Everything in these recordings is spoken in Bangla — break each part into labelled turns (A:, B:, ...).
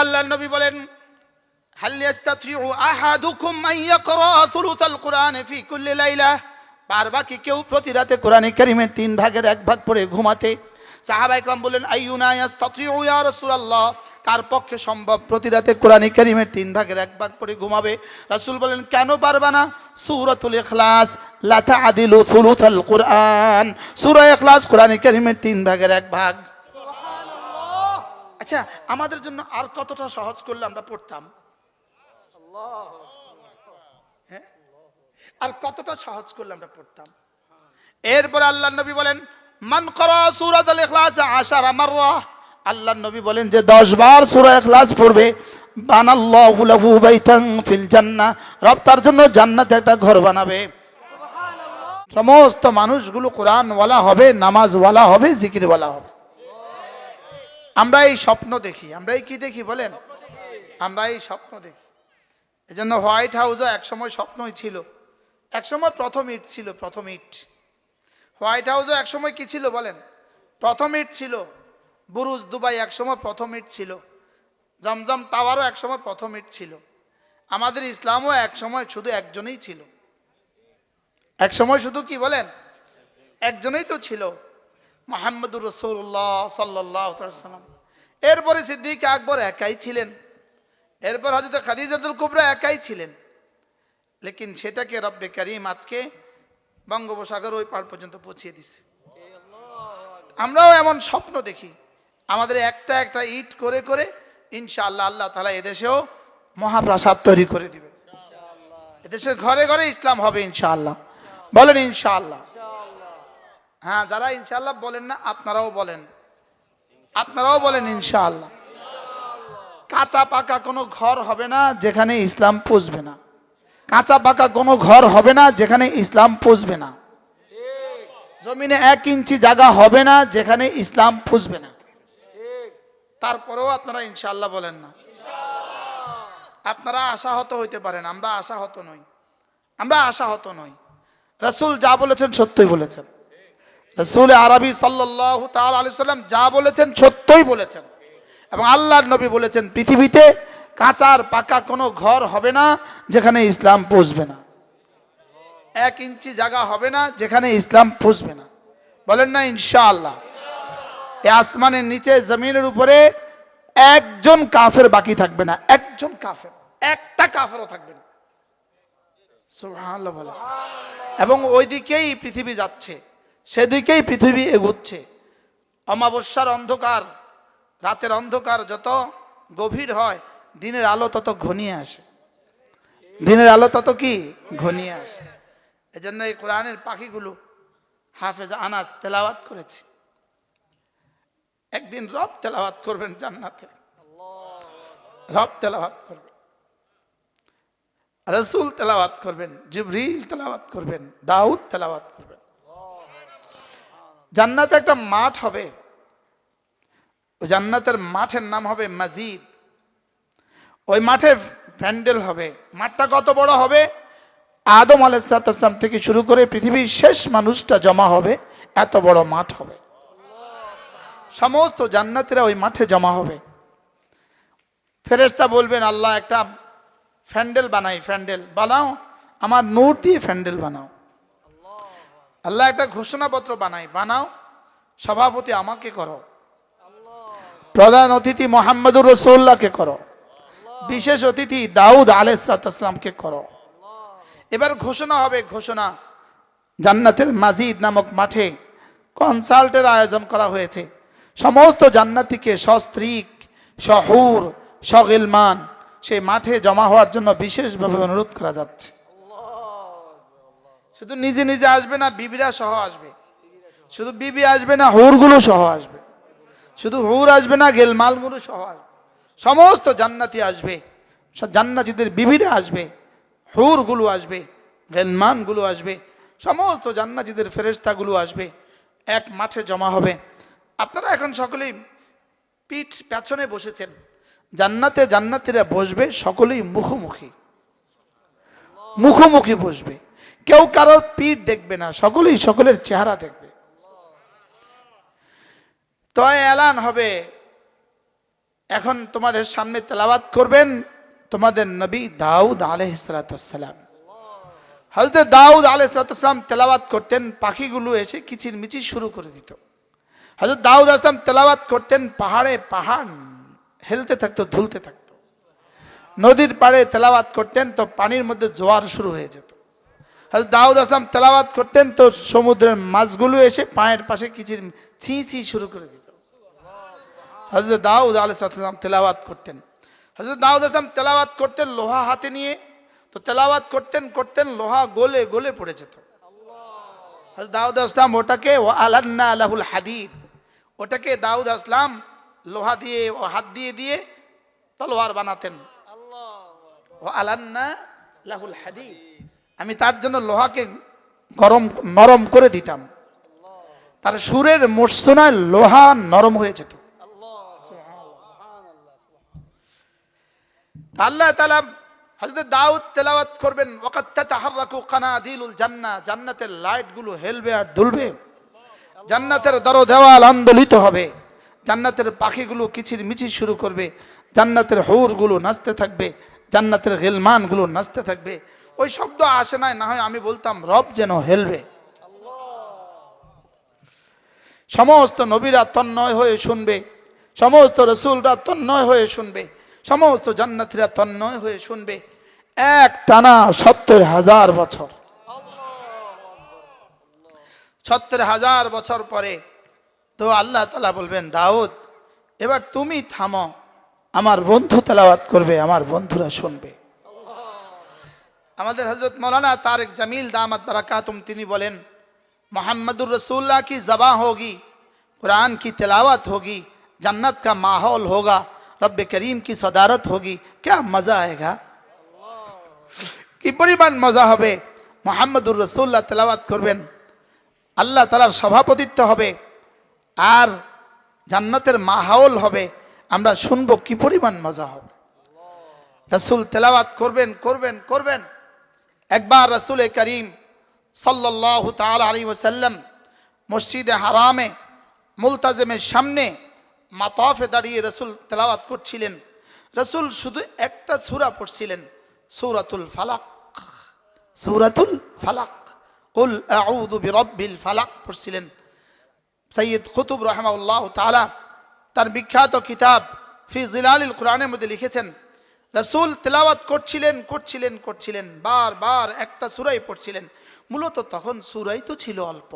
A: আল্লাহর নবী বলেন, হাল ইয়াস্তাতিউ আহাদুকুম আন ইয়াকরা সুলুসাল কুরআন ফি কুল্লি লাইলা, পারবা কি কেউ প্রতি রাতে কোরআনে কারীমের 3 ভাগের 1 ভাগ পড়ে ঘুমাতে? সাহাবা ইকরাম বললেন, আইয়ুনা ইয়াস্তাতিউ ইয়া রাসূলুল্লাহ, কার পক্ষে সম্ভব প্রতি রাতে কোরআনে কারীমের 3 ভাগের 1 ভাগ পড়ে ঘুমাবে? রাসূল বলেন, কেন পারবা না? সূরাতুল ইখলাস লা তা'দিলু সুলুসাল কুরআন, সূরা ইখলাস কোরআনে কারীমের 3 ভাগের 1 ভাগ। সুবহানাল্লাহ। আচ্ছা, আমাদের জন্য আর কতটা সহজ করলে আমরা পড়তাম? হ্যাঁ, আর কতটা সহজ করলে আমরা পড়তাম? এরপর আল্লাহর নবী বলেন, মান ক্বারা সূরাতুল ইখলাস 10 মাররা, আল্লাহর নবী বলেন যে 10 বার সূরা ইখলাস পড়বে, বানাল্লাহু লাহু বাইতান ফিল জান্নাহ, রব তার জন্য জান্নাতে একটা ঘর বানাবে। সুবহানাল্লাহ। সমস্ত মানুষগুলো কোরআনওয়ালা হবে, নামাজওয়ালা হবে, জিকিরওয়ালা হবে। আমরা এই স্বপ্ন দেখি, আমরা এই কি দেখি বলেন? আমরা এই স্বপ্ন দেখি। এজন্য হোয়াইট হাউসও একসময় স্বপ্নই ছিল, একসময় প্রথম ইট ছিল, প্রথম ইট। হোয়াইট হাউসও একসময় কি ছিল বলেন? প্রথম ইট ছিল। বুরুজ দুবাই একসময় প্রথম ইট ছিল। জমজম টাওয়ারও একসময় প্রথম ইট ছিল। আমাদের ইসলামও একসময় শুধু একজনই ছিল। একসময় শুধু কি বলেন? একজনই তো ছিল, মুহাম্মদুর রাসূলুল্লাহ সাল্লাল্লাহু আলাইহি ওয়াসাল্লাম। এরপরে সিদ্দিক আকবর একাই ছিলেন, এরপর হযরত খাদিজাতুল কুবরা একাই ছিলেন। লেকিন সেটাকে রব্বে কারীম আজকে বঙ্গোপসাগর ওই পার পর্যন্ত পৌঁছিয়ে দিছে। আমরাও এমন স্বপ্ন দেখি, আমাদের একটা একটা ইট করে করে ইনশাআল্লাহ আল্লাহ তাআলা এদেশেও মহাপ্রাসাদ তৈরি করে দিবে। এদেশের ঘরে ঘরে ইসলাম হবে ইনশাআল্লাহ। বলেন ইনশাআল্লাহ। হ্যাঁ, যারা ইনশাআল্লাহ বলেন না আপনারাও বলেন, আপনারাও বলেন ইনশাআল্লাহ। কাঁচা পাকা কোনো ঘর হবে না যেখানে ইসলাম পুষবে না। কাঁচা পাকা কোনো ঘর হবে না যেখানে ইসলাম পুষবে না। জমিনে 1 ইঞ্চি জায়গা হবে না যেখানে ইসলাম পুষবে না। তারপরেও আপনারা ইনশাআল্লাহ বলেন না। আপনারা আশাহত হইতে পারেন, আমরা আশাহত নই, আমরা আশাহত নই। রাসূল যা বলেছেন সত্যই বলেছেন। রাসূল আরবি সাল্লাল্লাহু তাআলা আলাইহি সাল্লাম যা বলেছেন সত্যই বলেছেন। এবং আল্লাহর নবী বলেছেন পৃথিবীতে কাঁচার পাকা কোনো ঘর হবে না যেখানে ইসলাম পুষবে না। 1 ইঞ্চি জায়গা হবে না যেখানে ইসলাম পুষবে না। বলেন না ইনশাআল্লাহ। এই আসমানের নিচে জমিনের উপরে একজন কাফের বাকি থাকবে না, একজন কাফের, একটা কাফেরও থাকবে না। সুবহানাল্লাহ বলে। এবং ওই দিকেই পৃথিবী যাচ্ছে, সেদিকেই পৃথিবী এগোচ্ছে। অমাবস্যার অন্ধকার, রাতের অন্ধকার যত গভীর হয় দিনের আলো তত ঘনিয়ে আসে, দিনের আলো তত কি ঘনিয়ে আসে। এজন্য এই কোরআনের পাখিগুলো হাফেজ আনাস তেলাওয়াত করেছে। একদিন রব তেলাওয়াত করবেন জান্নাতে, রব তেলাওয়াত করবেন, রাসূল তেলাওয়াত করবেন, জিবরিল তেলাওয়াত করবেন, দাউদ তেলাওয়াত করবেন। জান্নাতে একটা মাঠ হবে, ওই জান্নাতের মাঠের নাম হবে মসজিদ। ওই মাঠে প্যান্ডেল হবে। মাঠটা কত বড় হবে? আদম আলাইহিস সালাম থেকে শুরু করে পৃথিবীর শেষ মানুষটা জমা হবে, এত বড় মাঠ হবে। সমস্ত জান্নাতীরা ওই মাঠে জমা হবে। ফেরেশতা বলবেন, আল্লাহ একটা প্যান্ডেল বানাই, প্যান্ডেল বানাও, আমার নূর দিয়ে প্যান্ডেল বানাও। আল্লাহ একটা ঘোষণাপত্র বানাই, বানাও, সভাপতি আমাকে করো, প্রধান অতিথি মুহাম্মদুর রাসূলুল্লাহকে করো, বিশেষ অতিথি দাউদ আলাইহিস সালামকে করো। এবার ঘোষণা হবে, ঘোষণা জান্নাতের মসজিদ নামক মাঠে কনসার্টের আয়োজন করা হয়েছে। সমস্ত জান্নাতীকে সস্ত্রীক, সহুর, সগিলমান সেই মাঠে জমা হওয়ার জন্য বিশেষভাবে অনুরোধ করা যাচ্ছে। শুধু নিজে নিজে আসবে না, বিবিরা সহ আসবে। শুধু বিবি আসবে না, হুরগুলো সহ আসবে। শুধু হুর আসবে না, গেলমালগুলো সহ আসবে। সমস্ত জান্নাতি আসবে, জান্নাতীদের বিবিরা আসবে, হুরগুলো আসবে, গেলমানগুলো আসবে, সমস্ত জান্নাতীদের ফেরেশতাগুলো আসবে, এক মাঠে জমা হবে। আপনারা এখন সকলেই পিঠ পেছনে বসেছেন, জান্নাতে জান্নাতীরা বসবে সকলেই মুখোমুখি, মুখোমুখি বসবে। কেউ কারোর পিঠ দেখবে না, সকলেই সকলের চেহারা দেখবে। তো এলান হবে, এখন তোমাদের সামনে তেলাওয়াত করবেন তোমাদের নবী দাউদ আলাইহিস সালাম। হযরত দাউদ আলাইহিস সালাম তেলাওয়াত করতেন, পাখিগুলো এসে কিচিরমিচির শুরু করে দিত। হযরত দাউদ আলাইহিস সালাম তেলাওয়াত করতেন, পাহাড় হেলতে থাকতো, ধুলতে থাকতো। নদীর পাড়ে তেলাওয়াত করতেন তো পানির মধ্যে জোয়ার শুরু হয়ে যেত। হযরত দাউদ আলাইহিস সালাম তেলাওয়াত করতেন তো সমুদ্রের মাছগুলো এসে পায়ের পাশে ছি শুরু করে দিত। হযরত দাউদ আলাইহিস সালাম তেলাওয়াত করতেন। হযরত দাউদ আলাইহিস সালাম তেলাওয়াত করতেন লোহা হাতে নিয়ে, তো তেলাওয়াত করতেন লোহা গলে গলে পড়ে যেত। হযরত দাউদ আলাইহিস সালাম ওটাকে আলান্না লাহুল হাদিদ, ওটাকে দাউদ আলাইহিস সালাম লোহা দিয়ে ও হাত দিয়ে তলোয়ার বানাতেন। আলান্না লাহুল হাদিদ, আমি তার জন্য লোহাকে নরম করে দিতাম। তার সুরের মূর্ছনায় লোহা নরম হয়ে যেত। আল্লাহ তাআলা হযরত দাউদ তেলাওয়াত করবেন, ওয়াকাত তাতাহাররাকু কানাদিলুল জান্নাহ, জান্নাতের লাইটগুলো হেলবে আর দুলবে, জান্নাতের দরদেওয়াল আন্দোলিত হবে, জান্নাতের পাখিগুলো কিচিরমিচির শুরু করবে, জান্নাতের হুরগুলো নাচতে থাকবে, জান্নাতের গিলমানগুলো নাচতে থাকবে। ওই শব্দ আসে না হয় আমি বলতাম রব যেন হেলবে। সমস্ত নবীরা তন্ময় হয়ে শুনবে, সমস্ত রাসূলরা তন্ময় হয়ে শুনবে, সমস্ত জান্নাতীরা তন্ময় হয়ে শুনবে। এক টানা ৭০,০০০ বছর, ৭০,০০০ বছর পরে তো আল্লাহ তাআলা বলবেন দাউদ এবার তুমি থামো, আমার বন্ধু তেলাওয়াত করবে, আমার বন্ধুরা শুনবে। আমাদের হযরত মৌলানা তারেক জামিল দামাত বারাকাতুম তিনি বলেন मोहम्मदुर रसूलुल्लाह की ज़बां होगी, कुरान की तिलावत होगी, जन्नत का माहौल होगा, रब्बे करीम की सदारत होगी, क्या मज़ा आएगा, কি পরিমাণ মজা হবে। মুহাম্মদুর রাসূলুল্লাহ তেলাওয়াত করবেন, আল্লাহ তাআলার সভাপতিত্ব হবে আর জান্নাতের মাহৌল হবে, আমরা শুনবো কি পরিমাণ মজা হবে। রাসূল তেলাওয়াত করবেন। একবার রাসূল করিম সাল্লাল্লাহু তাআলা আলাইহি ওয়াসাল্লাম মসজিদে হারামে মুলতাজিমের সামনে মাতাফে দাঁড়িয়ে রাসূল তেলাওয়াত করছিলেন। রাসূল শুধু একটা সূরা পড়ছিলেন, সূরাতুল ফালাক, কুল আউযু বিরাব্বিল ফালাক পড়ছিলেন। সৈয়দ কুতুব রাহিমাহুল্লাহ তাআলা তার বিখ্যাত কিতাব ফি জিলালিল কুরআনের মধ্যে লিখেছেন রাসূল তেলাওয়াত করছিলেন, বারবার একটা সূরাই পড়ছিলেন। মূলত তখন সূরাই তো ছিল অল্প,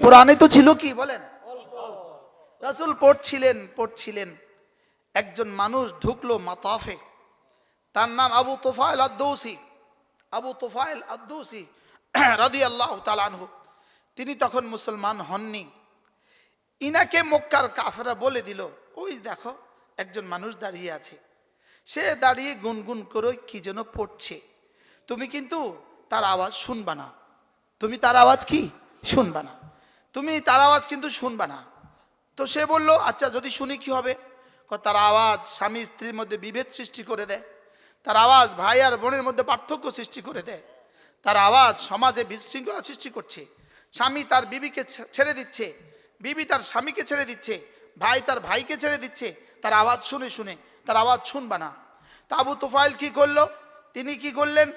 A: কোরআনে তো ছিল কি বলেন অল্প। রাসূল পড়ছিলেন, একজন মানুষ ঢুকলো মাতাফে, তার নাম আবু তুফাইল আদ-দৌসি রাদিয়াল্লাহু তাআলা আনহু। তিনি তখন মুসলমান হননি। ইনাকে মক্কার কাফেররা বলে দিল ওই দেখো একজন মানুষ দাঁড়িয়ে আছে, সে দাঁড়িয়ে গুনগুন করে কি যেন পড়ছে, তুমি কিন্তু তার আওয়াজ শুনবা না, তুমি তার আওয়াজ কিন্তু শুনবা না। তো সে বলল আচ্ছা যদি শুনি কি হবে, তার আওয়াজ স্বামী স্ত্রীর মধ্যে বিভেদ সৃষ্টি করে দেয়, তার আওয়াজ ভাই আর বোনের মধ্যে পার্থক্য সৃষ্টি করে দেয়, তার আওয়াজ সমাজে বিশৃঙ্খলা সৃষ্টি করছে, স্বামী তার বিবিকে ছেড়ে দিচ্ছে, বিবি তার স্বামীকে ছেড়ে দিচ্ছে, ভাই তার ভাইকে ছেড়ে দিচ্ছে, তার আওয়াজ শুনে তার আওয়াজ শুনবা না। তা আবু তুফাইল কি করলো, তিনি কি করলেন,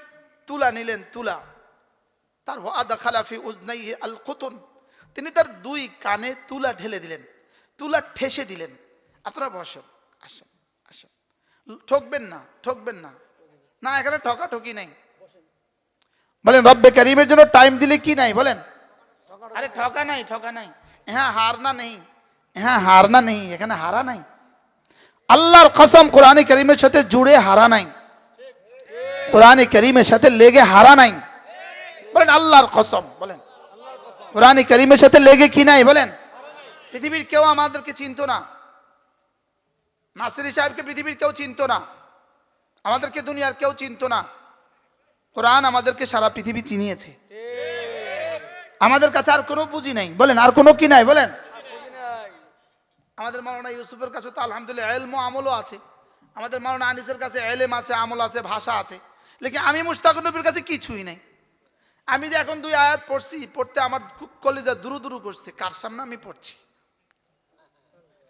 A: তুলা নিলেন, তুলা তার ওয়াদাখালা ফি উজনাইহি আল কুতুন, তিনি তার দুই কানে তুলা ঢেলে দিলেন, তুলা ঠেসে দিলেন। আপনারা বসেন, আসেন, ঠকবেন না, না এখানে ঠকাঠকি নাই। বলেন রব্বে কারীমের জন্য টাইম দিলে কি নাই বলেন, আরে ঠকা নাই, হ্যাঁ হারনা নেই, এখানে হারা নাই। আল্লাহর কসম কোরআনে কারীমের সাথে জুড়ে হারা নাই, কোরআনে কারীমের সাথে লেগে হারা নাই। বলেন আল্লাহর কসম, বলেন কোরআনে কারীমের সাথে লেগে কি নাই বলেন। পৃথিবীর কেউ আমাদেরকে চিনতো না, নাসিরি সাহেবকে পৃথিবীর কেউ চিনতো না, আমাদেরকে দুনিয়ার কেউ চিনতো না, কোরআন আমাদেরকে সারা পৃথিবী চিনিয়েছে। আমাদের কাছে আর কোনো পুঁজি নাই, বলেন আর কোনো কি নাই বলেন। আমাদের মাওলানা ইউসুফের কাছে তো আলহামদুলিল্লাহ ইলম ও আমলও আছে, আমাদের মাওলানা আনিসের কাছে ইলম আছে, আমল আছে, ভাষা আছে, লেকিন আমি মুশতাক নবীর কাছে কিছুই নাই। আমি যে এখন 2 আয়াত পড়তে আমার কলিজা দুরু করছে, কার সামনে আমি পড়ছি।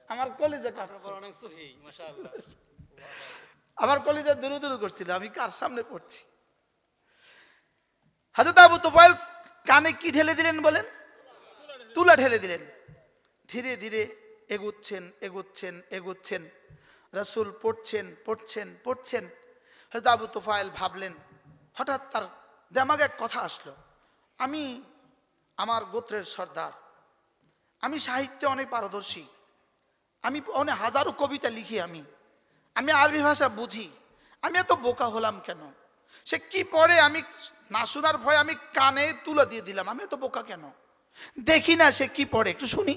A: আমার কলিজা কাঁপছে,
B: অনেক সহি মাশাআল্লাহ।
A: আমার কলিজা দুরু দুরু করছিল, আমি কার সামনে পড়ছি। হযরত আবু তুফাইল কানে কি ঢেলে দিলেন বলেন? তুলা ঢেলে দিলেন। ধীরে ধীরে এগুচ্ছেন এগুচ্ছেন এগুচ্ছেন, রাসূল পড়ছেন পড়ছেন পড়ছেন। হযরত আবু তুফাইল ভাবলেন, হঠাৎ তার দিমাগে এক কথা আসলো, আমি আমার গোত্রের সর্দার, আমি সাহিত্যে অনেক পারদর্শী, আমি অনেক হাজারো কবিতা লিখি, আমি আরবি ভাষা বুঝি, আমি এত বোকা হলাম কেন? সে কি পড়ে আমি না শোনার ভয় আমি কানে তুলে দিয়ে দিলাম, আমি এত বোকা কেন? দেখি না সে কি পড়ে, একটু শুনি।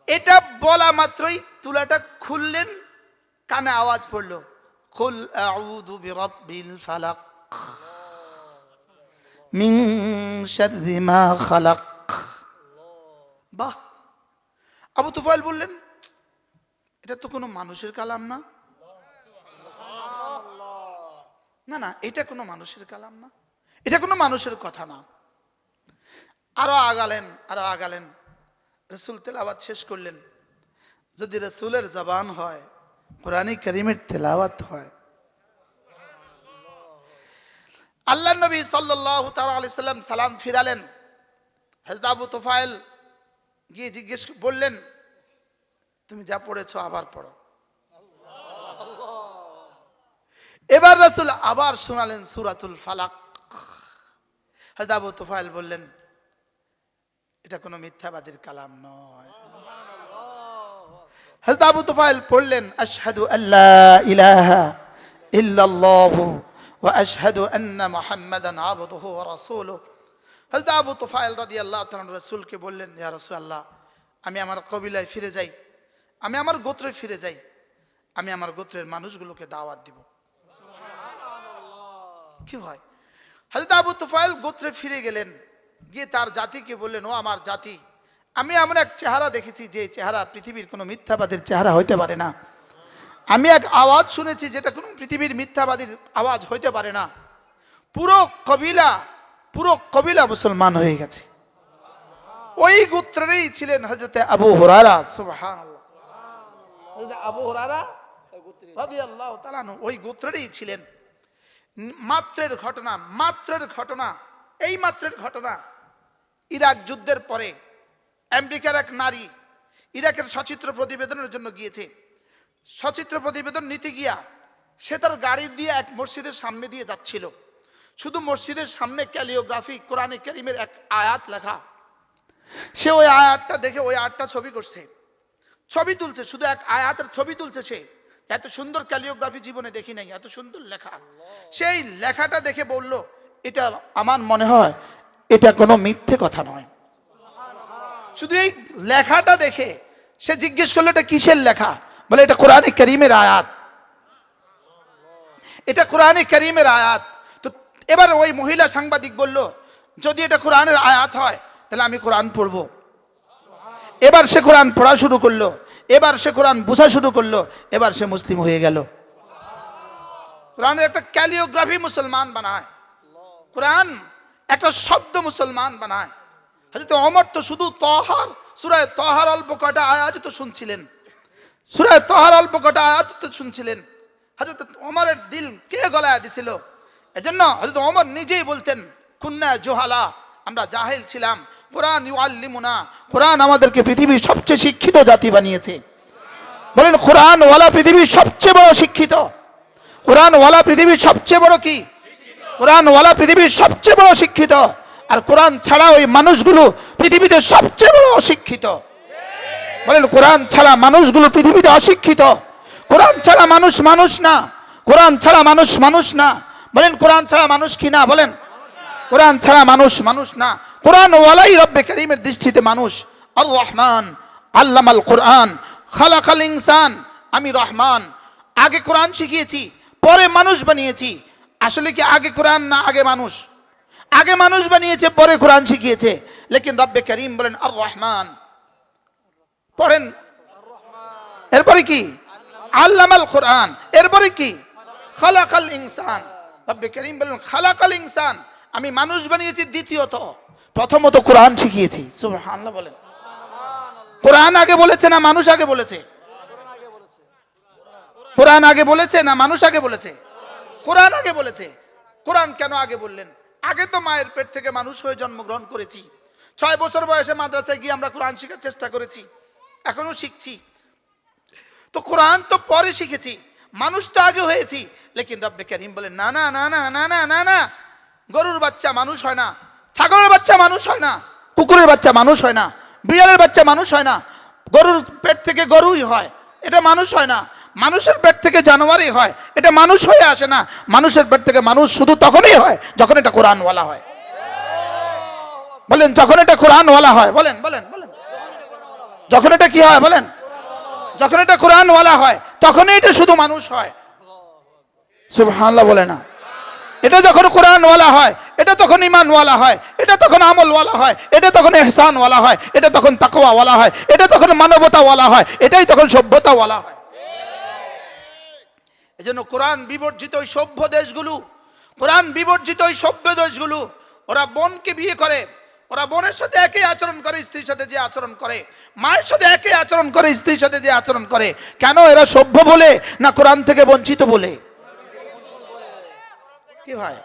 A: এটা বলা মাত্রই তুলাটা খুললেন, কানে আওয়াজ পড়লো, কুল আউযু বিরাব্বিল ফালাক মিন শাররি মা খালাক। বাহ! আবু তুফাইল বললেন, এটা তো কোনো মানুষের কালাম না, না না এটা কোনো মানুষের কালাম না, এটা কোনো মানুষের কথা না। আরো আগালেন আরো আগালেন, রাসূল তেলাওয়াত শেষ করলেন। যদি রাসূলের জবান হয়, কোরআন কারীমের তেলাওয়াত হয়। আল্লাহর নবী সাল্লাল্লাহু তাআলা আলাইহি সাল্লাম সালাম ফিরালেন। হযরত আবু তুফাইল গিয়ে জিজ্ঞেস বললেন, তুমি যা পড়েছো আবার পড়ো। এবার রাসূল আবার শোনালেন সূরাতুল ফালাক। হযরত আবু তুফাইল বললেন, এটা কোনো মিথ্যাবাদীর কালাম নয়। হযরত আবু তুফাইল পড়লেন, আশহাদু আল্লা ইলাহা ইল্লাল্লাহু ওয়া আশহাদু আন্না মুহাম্মাদান আবদুহু ওয়া রাসূলুহু। হযরত আবু তুফাইল রাদিয়াল্লাহু তাআলা রাসূলকে বললেন, ইয়া রাসূলুল্লাহ, আমি আমার কবিলায় ফিরে যাই, আমি আমার গোত্রে ফিরে যাই, আমি আমার গোত্রের মানুষগুলোকে দাওয়াত দিব। কি হয়? হযরত আবু তুফাইল গোত্রে ফিরে গেলেন, গিয়ে তার জাতিকে বললেন, ও আমার জাতি, আমি এমন এক চেহারা দেখেছি যে চেহারা পৃথিবীর কোনো মিথ্যাবাদীর চেহারা হইতে পারে না। আমি এক আওয়াজ শুনেছি যেটা কোনো পৃথিবীর মিথ্যাবাদীর আওয়াজ হইতে পারে না। পুরো কবিলা মুসলমান হয়ে গেছে। ওই গোত্রেরই ছিলেন হযরতে আবু হুরায়রা, সুবহানাল্লাহ। হযরত আবু হুরায়রা রাদিয়াল্লাহু তাআলা আনহু ওই গোত্রেরই ছিলেন। মাত্রের ঘটনা, এই মাত্রের ঘটনা, ইরাক যুদ্ধের পরে আমেরিকার এক নারী ইরাকের সচিত্র প্রতিবেদনের জন্য গিয়েছে। সচিত্র প্রতিবেদন নিতে গিয়া সে তার গাড়ি দিয়ে এক মসজিদের সামনে দিয়ে যাচ্ছিল। শুধু মসজিদের সামনে ক্যালিওগ্রাফি কোরআনে কারীমের এক আয়াত লেখা। সে ওই আয়াতটা দেখে ওই আয়াতটা ছবি করছে, ছবি তুলছে, শুধু এক আয়াতের ছবি তুলছে। সে এত সুন্দর ক্যালিওগ্রাফি জীবনে দেখি নাই, এত সুন্দর লেখা। সেই লেখাটা দেখে বলল, এটা আমার মনে হয় এটা কোনো মিথ্যে কথা নয়। শুধু এই লেখাটা দেখে সে জিজ্ঞেস করলো, এটা কিসের লেখা? বলে, এটা কোরআনে কারীমের আয়াত, এটা কোরআনে কারীমের আয়াত। তো এবার ওই মহিলা সাংবাদিক বলল, যদি এটা কোরআনের আয়াত হয় তাহলে আমি কোরআন পড়বো। এবার সে কোরআন পড়া শুরু করলো, এবার সে কোরআন বোঝা শুরু করলো, এবার সে মুসলিম হয়ে গেল। কোরআনের একটা ক্যালিওগ্রাফি মুসলমান বানায়, কোরআন একটা শব্দ মুসলমান বানায়। হযরত ওমর তো শুধু তহার, সূরা তহার অল্প কটা আয়াত তো শুনছিলেন, সূরা তহার অল্প কটা আয়াত তো শুনছিলেন। হযরত ওমরের দিল কে গলায় দিছিল? এজন্য হযরত ওমর নিজেই বলতেন, কুন্না জুহালা, আমরা জাহেল ছিলাম, কোরআন ইউআল্লিমুনা, কোরআন আমাদেরকে পৃথিবীর সবচেয়ে শিক্ষিত জাতি বানিয়েছে। বলেন, কোরআন ওয়ালা পৃথিবীর সবচেয়ে বড় শিক্ষিত। কোরআন ওয়ালা পৃথিবীর সবচেয়ে বড় কি? কোরআন ওয়ালা পৃথিবীর সবচেয়ে বড় শিক্ষিত। আর কোরআন ছাড়া ওই মানুষগুলো পৃথিবীতে সবচেয়ে বড় অশিক্ষিত। বলেন, কোরআন ছাড়া মানুষগুলো পৃথিবীতে অশিক্ষিত। কোরআন ছাড়া মানুষ মানুষ না, কোরআন ছাড়া মানুষ মানুষ না। বলেন, কোরআন ছাড়া মানুষ কি না? বলেন, কোরআন ছাড়া মানুষ মানুষ না। কোরআন ওয়ালাই রব্বে কারীমের দৃষ্টিতে মানুষ। আর রহমান আল্লামাল কোরআন খালাকাল ইনসান, আমি রহমান, আগে কোরআন শিখিয়েছি পরে মানুষ বানিয়েছি। আসলে কি আগে কোরআন না আগে মানুষ? আগে মানুষ বানিয়েছে পরে কোরআন শিখিয়েছে। লেকিন রব্বে কারীম বলেন আর রহমান, পড়েন, এরপরে কি? আল্লামাল কোরআন, এরপরে কি? খালাকাল ইনসান। রব্বে কারীম বলেন খালাকাল ইনসান, আমি মানুষ বানিয়েছি দ্বিতীয়ত, প্রথমত কোরআন শিখিয়েছি। সুবহানাল্লাহ বলেন। কোরআন আগে বলেছে না মানুষ আগে বলেছে? কোরআন আগে বলেছে না মানুষ আগে বলেছে? কোরআন আগে বলেছে। কোরআন কেন আগে বললেন? আগে তো মায়ের পেট থেকে মানুষ হয়ে জন্মগ্রহণ করেছি। 6 বছর বয়সে মাদ্রাসায় গিয়ে আমরা কোরআন শেখার চেষ্টা করেছি, এখনো শিখছি। তো কোরআন তো পরে শিখেছি, মানুষ তো আগে হয়েছি। লেকিন রব্বে কারীম বলেন না না না না না না না না, গরুর বাচ্চা মানুষ হয় না, ছাগলের বাচ্চা মানুষ হয় না, কুকুরের বাচ্চা মানুষ হয় না, বিড়ালের বাচ্চা মানুষ হয় না। গরুর পেট থেকে গরুই হয়, এটা মানুষ হয় না। মানুষের পেট থেকে জানোয়ারই হয়, এটা মানুষ হয়ে আসে না। মানুষের পেট থেকে মানুষ শুধু তখনই হয় যখন এটা কোরআনওয়ালা হয়। বলেন যখন এটা কোরআনওয়ালা হয়, বলেন বলেন বলেন, যখন এটা কি হয় বলেন? যখন এটা কোরআনওয়ালা হয় তখনই এটা শুধু মানুষ হয়। সুবহানাল্লাহ বলে না? এটা যখন কোরআনওয়ালা হয় এটা তখন ঈমানওয়ালা হয়, এটা তখন আমলওয়ালা হয়, এটা তখন ইহসানওয়ালা হয়, এটা তখন তাকওয়াওয়ালা হয়, এটা তখন মানবতাওয়ালা হয়, এটাই তখন সভ্যতাওয়ালা হয়। এজন্য কোরআন বিবর্জিত ওই সভ্য দেশগুলো, কোরআন বিবর্জিত ওই সভ্য দেশগুলো, ওরা বোনকে বিয়ে করে, ওরা বোনের সাথে একই আচরণ করে স্ত্রীর সাথে যে আচরণ করে, মায়ের সাথে একই আচরণ করে স্ত্রীর সাথে যে আচরণ করে। কেন? এরা সভ্য বলে না কোরআন থেকে বঞ্চিত বলে? কি হয়?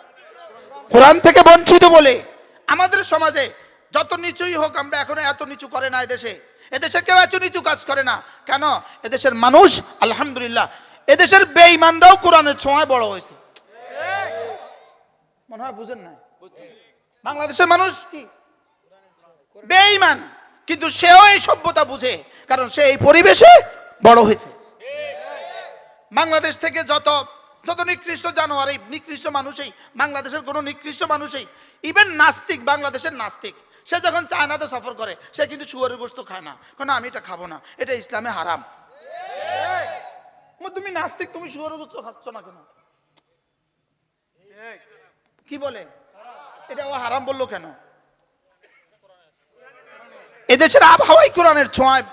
A: কোরআন থেকে বঞ্চিত বলে। আমাদের সমাজে যত নিচুই হোক, আমরা এখন এত নিচু করে না এদেশে, এদেশে কেউ এত নিচু কাজ করে না। কেন? এদেশের মানুষ আলহামদুলিল্লাহ, এদেশের বেঈমানরাও কোরআনের ছোঁয়ায় বড় হয়েছে। মনে হয় বুঝেন না? বাংলাদেশের মানুষ কি বেঈমান, কিন্তু সেও এই সভ্যতা বুঝে, কারণ সে এই পরিবেশে বড় হয়েছে। বাংলাদেশ থেকে যত যত নিকৃষ্ট জানোয়ার, এই নিকৃষ্ট মানুষই, বাংলাদেশের কোনো নিকৃষ্ট মানুষই, ইভেন নাস্তিক, বাংলাদেশের নাস্তিক, সে যখন চায়নাতে সফর করে সে কিন্তু শুয়োরের গোশত খায় না, কারণ আমি এটা খাবো না, এটা ইসলামে হারাম। তুমি নাস্তিক, তুমি শুয়োরের গোশত খাচ্ছ না কেন? কি বলে এটা ও হারাম বললো কেন? এদেশের আবহাওয়াই কোরআনের ছোঁয়ায়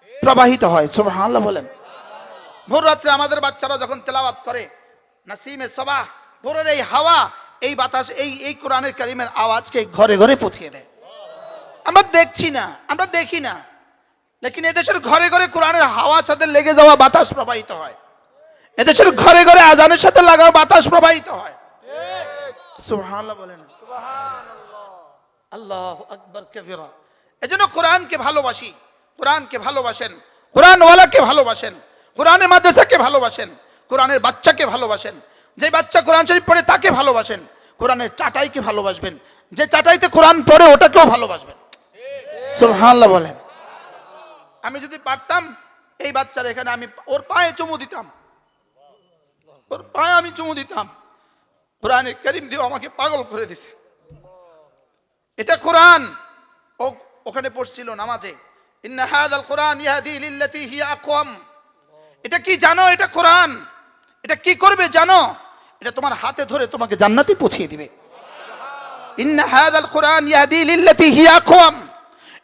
A: প্রবাহিত হয়। সুবহানাল্লাহ বলেন। ভোর রাত্রে আমাদের বাচ্চারা যখন তেলাওয়াত করে, নাসিমে সবাহ, ভোরের এই হাওয়া, এই বাতাস, এই কোরআনের কারিমের আওয়াজকে ঘরে ঘরে পৌঁছিয়ে দেয়। আমরা দেখছি না, আমরা দেখি না, লেকিন এদেশের ঘরে ঘরে কোরআনের হাওয়ার সাথে লেগে যাওয়া বাতাস প্রবাহিত হয়। এদেশের ঘরে ঘরে আজানের সাথে লাগাও বাতাস প্রবাহিত হয়। সুবহানাল্লাহ বলেন। আল্লাহু আকবার কাবীরা। এজন্য কোরআনকে ভালোবাসি, কোরআনকে ভালোবাসেন, কোরআনওয়ালাকে ভালোবাসেন, কোরআনের মাদ্রাসাকে ভালোবাসেন, কোরআনের বাচ্চাকে ভালোবাসেন। যে বাচ্চা কোরআন শরীফ পড়ে তাকে ভালোবাসেন, কোরআনের চাটাইকে ভালোবাসবেন, যে চাটাইতে কোরআন পড়ে ওটাকেও ভালোবাসবেন। সুবহানাল্লাহ বলেন। আমি যদি পারতাম এই বাচ্চার এখানে আমি ওর পায়ে চুমু দিতাম, ওর পায়ে আমি চুমু দিতাম। কোরআনের কারীম দিয়ে আমাকে পাগল করে দিছে। এটা কোরআন। ও ওখানে পড়ছিল নামাজে, ইন্না হাযাল কোরআন ইয়াহদি লিল্লাতী হিয়া আকওয়াম। এটা কি জানো? এটা কোরআন। এটা কি করবে জানো? এটা তোমার হাতে ধরে তোমাকে জান্নাতে পৌঁছে দিবে। ইন্না হাযাল কোরআন ইয়াহদি লিল্লাতী হিয়া আকওয়াম।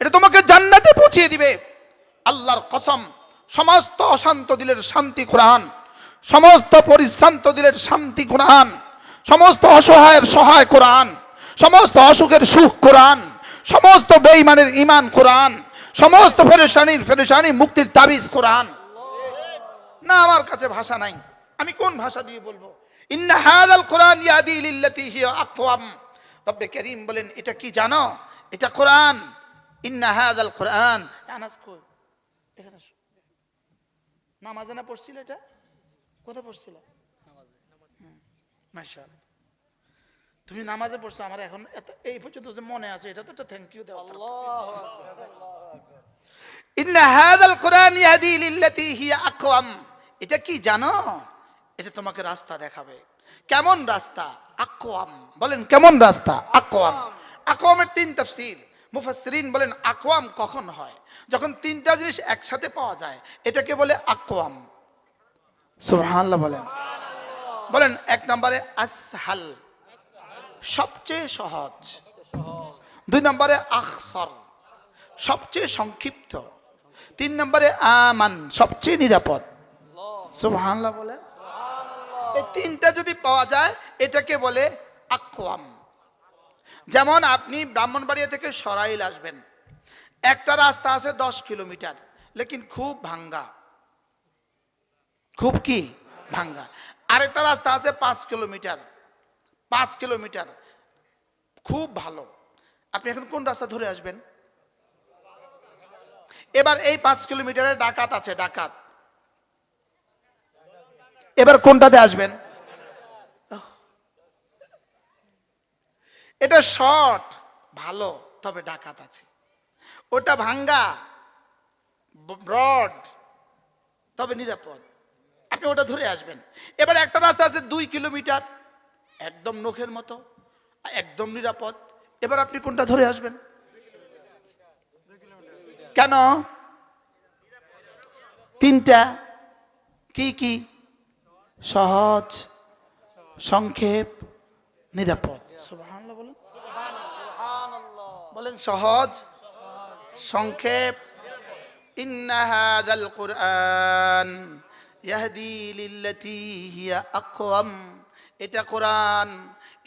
A: এটা তোমাকে জান্নাতে পৌঁছে দিবে। আল্লাহর কসম, সমস্ত অশান্ত দিলের শান্তি কোরআন, সমস্ত পরিশ্রান্ত দিলের শান্তি কোরআন, সমস্ত অসহায়ের সহায় কোরআন, সমস্ত অসুখের সুখ কোরআন, সমস্ত বেঈমানের ঈমান কোরআন, সমস্ত পেরেশানি মুক্তির তাবিজ কোরআন। না আমার কাছে ভাষা নাই, আমি কোন ভাষা দিয়ে বলবো? ইন্না হাযাল কোরআন ইয়াহদি লিল্লাতী হিয়া আকওয়াম। রব্বে কারীম বলেন এটা কি জানো? এটা কোরআন। ইন্না হাযাল কোরআন। আনাস কই? এখানে নামাজে না পড়ছিল? এটা কোথায় পড়ছিল? মাশাআল্লাহ, তুমি নামাজে পড়ছো। আমার এখন এই পর্যন্ত যে মনে আছে, এটা তো একটা থ্যাংক ইউ দাও। আল্লাহু আকবার। ইন্না হাযাল কোরআন ইয়াহদি লিল্লাতী হিয়া আকওয়াম। এটা কি জানো? এটা তোমাকে রাস্তা দেখাবে। কেমন রাস্তা? আকওয়াম। বলেন কেমন রাস্তা? আকওয়াম। আকওয়ামের 3 তাফসীর। মুফাসসিরিন বলেন আকওয়াম কখন হয়? যখন 3টা জিনিস একসাথে পাওয়া যায়, এটাকে বলে আকওয়াম। সুবহানাল্লাহ বলেন। বলেন 1 নম্বরে আসহাল, সবচেয়ে সহজ। 2 নম্বরে আখসার, সবচেয়ে সংক্ষিপ্ত। 3 নম্বরে আমান, সবচেয়ে নিরাপদ। সুবহানাল্লাহ বলেন। এই 3টা যদি পাওয়া যায় এটাকে বলে আকওয়াম। যেমন আপনি ব্রাহ্মণবাড়িয়া থেকে সরাইল আসবেন, একটা রাস্তা আছে 10 কিলোমিটার, লেকিন খুব ভাঙ্গা, খুব কি ভাঙ্গা। আরেকটা রাস্তা আছে 5 কিলোমিটার, 5 কিলোমিটার খুব ভালো। আপনি এখন কোন রাস্তা ধরে আসবেন? এবার এই 5 কিলোমিটারে ডাকাত আছে, ডাকাত, এবার কোনটাতে আসবেন? এটা শর্ট ভালো, তবে ডাকাত আছে। ওটা ভাঙ্গা ব্রড, তবে নিরাপদ, আপনি ওটা ধরে আসবেন। এবার একটা রাস্তা আছে 2 কিলোমিটার, একদম নখের মতো, একদম নিরাপদ, এবার আপনি কোনটা ধরে আসবেন? কেন? তিনটা কি কি? সহজ, সংক্ষেপ, নিরাপদ। সুবহানাল্লাহ বলেন, বলেন সহজ, সংক্ষেপ। ইন্না হাযাল কুরআন ইয়াহদি লিল্লাতী হিয়া আকওয়াম। এটা কোরআন,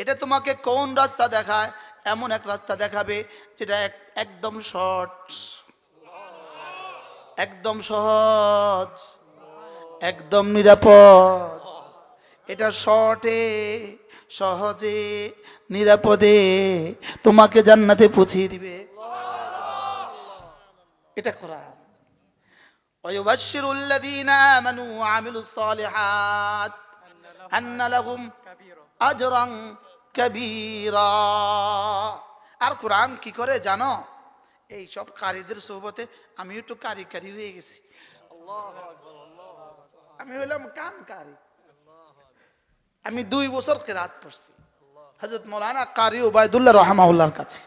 A: এটা তোমাকে কোন রাস্তা দেখায়? এমন এক রাস্তা দেখাবে যেটা একদম শর্ট, একদম সহজ, একদম নিরাপদ। এটা শর্টে, সহজে, নিরাপদে তোমাকে জান্নাতে পৌঁছিয়ে দিবে। এটা কোরআন। ওয়ায়ুবাশশিরুল লাযীনা আমানু ওয়া আমিলুস সালিহাত আন্না লাহুম আজরান কাবীরা। আর কোরআন কি করে জানো? এই সব কারীদের সোহবতে আমি একটু কারি হয়ে গেছি। আমি হলাম কারি। আমি 2 বছর কিরাত পড়ছি হযরত মাওলানা কারি উবাইদুল্লাহ রাহমাহুল্লাহর কাছে।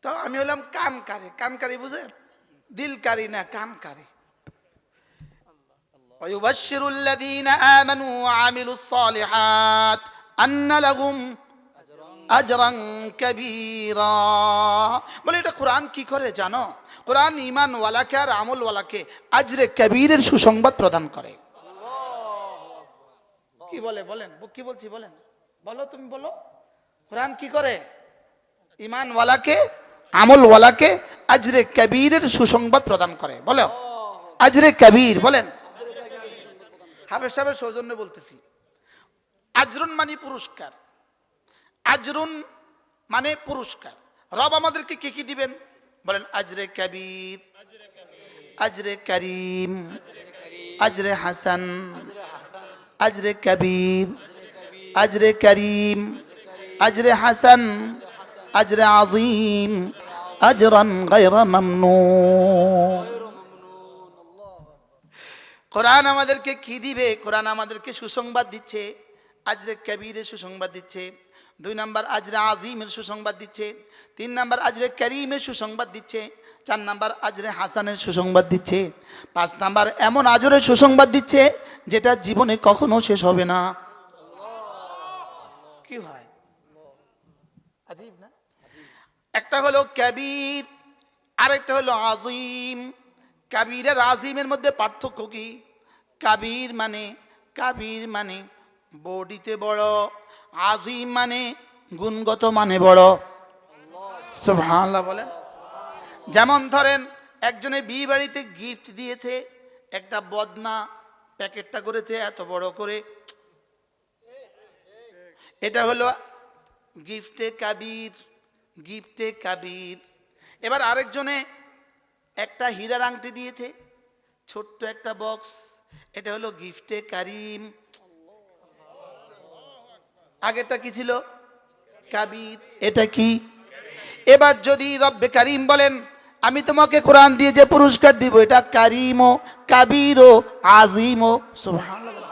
A: তো আমি হলাম কানকারি, বুঝে? দিলকারি না, কানকারি। ওয়ায়ুবাশশিরুল লাযীনা আমানু ওয়া আমিলুস সালিহাত আন্না লাহুম আজরান কাবীরা। বলে এটা কোরআন কি করে জানো? কোরআন ঈমান ওয়ালাকে আর আমল ওয়ালাকে আজরে কবীরের সুসংবাদ প্রদান করে। কি বলে বলেন? কি বলছি বলেন, বলো, তুমি বলো। কোরআন কি করে? ঈমান ওয়ালাকে, আমল ওয়ালাকে আজরে কবীরের সুসংবাদ প্রদান করে। বলো আজরে কবীর, বলেন। হাফেজ সাহেবের সৌজন্যে বলতেছি। আজরুন মানে পুরস্কার, আজরুন মানে পুরস্কার। রব আমাদেরকে কি কি দিবেন? বলেন আজরে কবীর, আজরে করিম, আজরে হাসান, আজরে কবীর, আজরে করিম, আজরে হাসান, আজরে আযীম, আজরান গায়রা মামনুন। কোরআন আমাদেরকে কি দিবে? কোরআন আমাদেরকে সুসংবাদ দিচ্ছে, আজরে কবীরের সুসংবাদ দিচ্ছে। 2 নাম্বার আজরে আযীমের সুসংবাদ দিচ্ছে। 3 নাম্বার আজরে করিমের সুসংবাদ দিচ্ছে। 4 নাম্বার আজরে হাসানের সুসংবাদ দিচ্ছে। 5 নাম্বার এমন আজরের সুসংবাদ দিচ্ছে যেটা জীবনে কখনো শেষ হবে না। কি হয়? আজীব না? একটা হলো কবীর, আরেকটা হলো আযীম। কবীর আর আযীমের মধ্যে পার্থক্য কি? কবীর মানে বডিতে বড়, আযীম মানে গুণগত মানে বড়। সুবহানাল্লাহ বলেন। যেমন ধরেন একজনে বিয়ে বাড়িতে গিফট দিয়েছে, একটা বদনা প্যাকেটটা করেছে এত বড় করে, এটা হলো গিফটে কবীর, গিফটে কবীর। এবার আরেকজনে একটা হীরার আংটি দিয়েছে, ছোট্ট একটা বক্স, এটা হলো গিফটে করিম। আগেটা কি ছিল? কবীর, এটা কি? এবার যদি রব্বে করিম বলেন আমি তোমাকে কোরআন দিয়ে যে পুরস্কার দিব এটা করিমও, কবীরও, আযীমও। সুবহানাল্লাহ।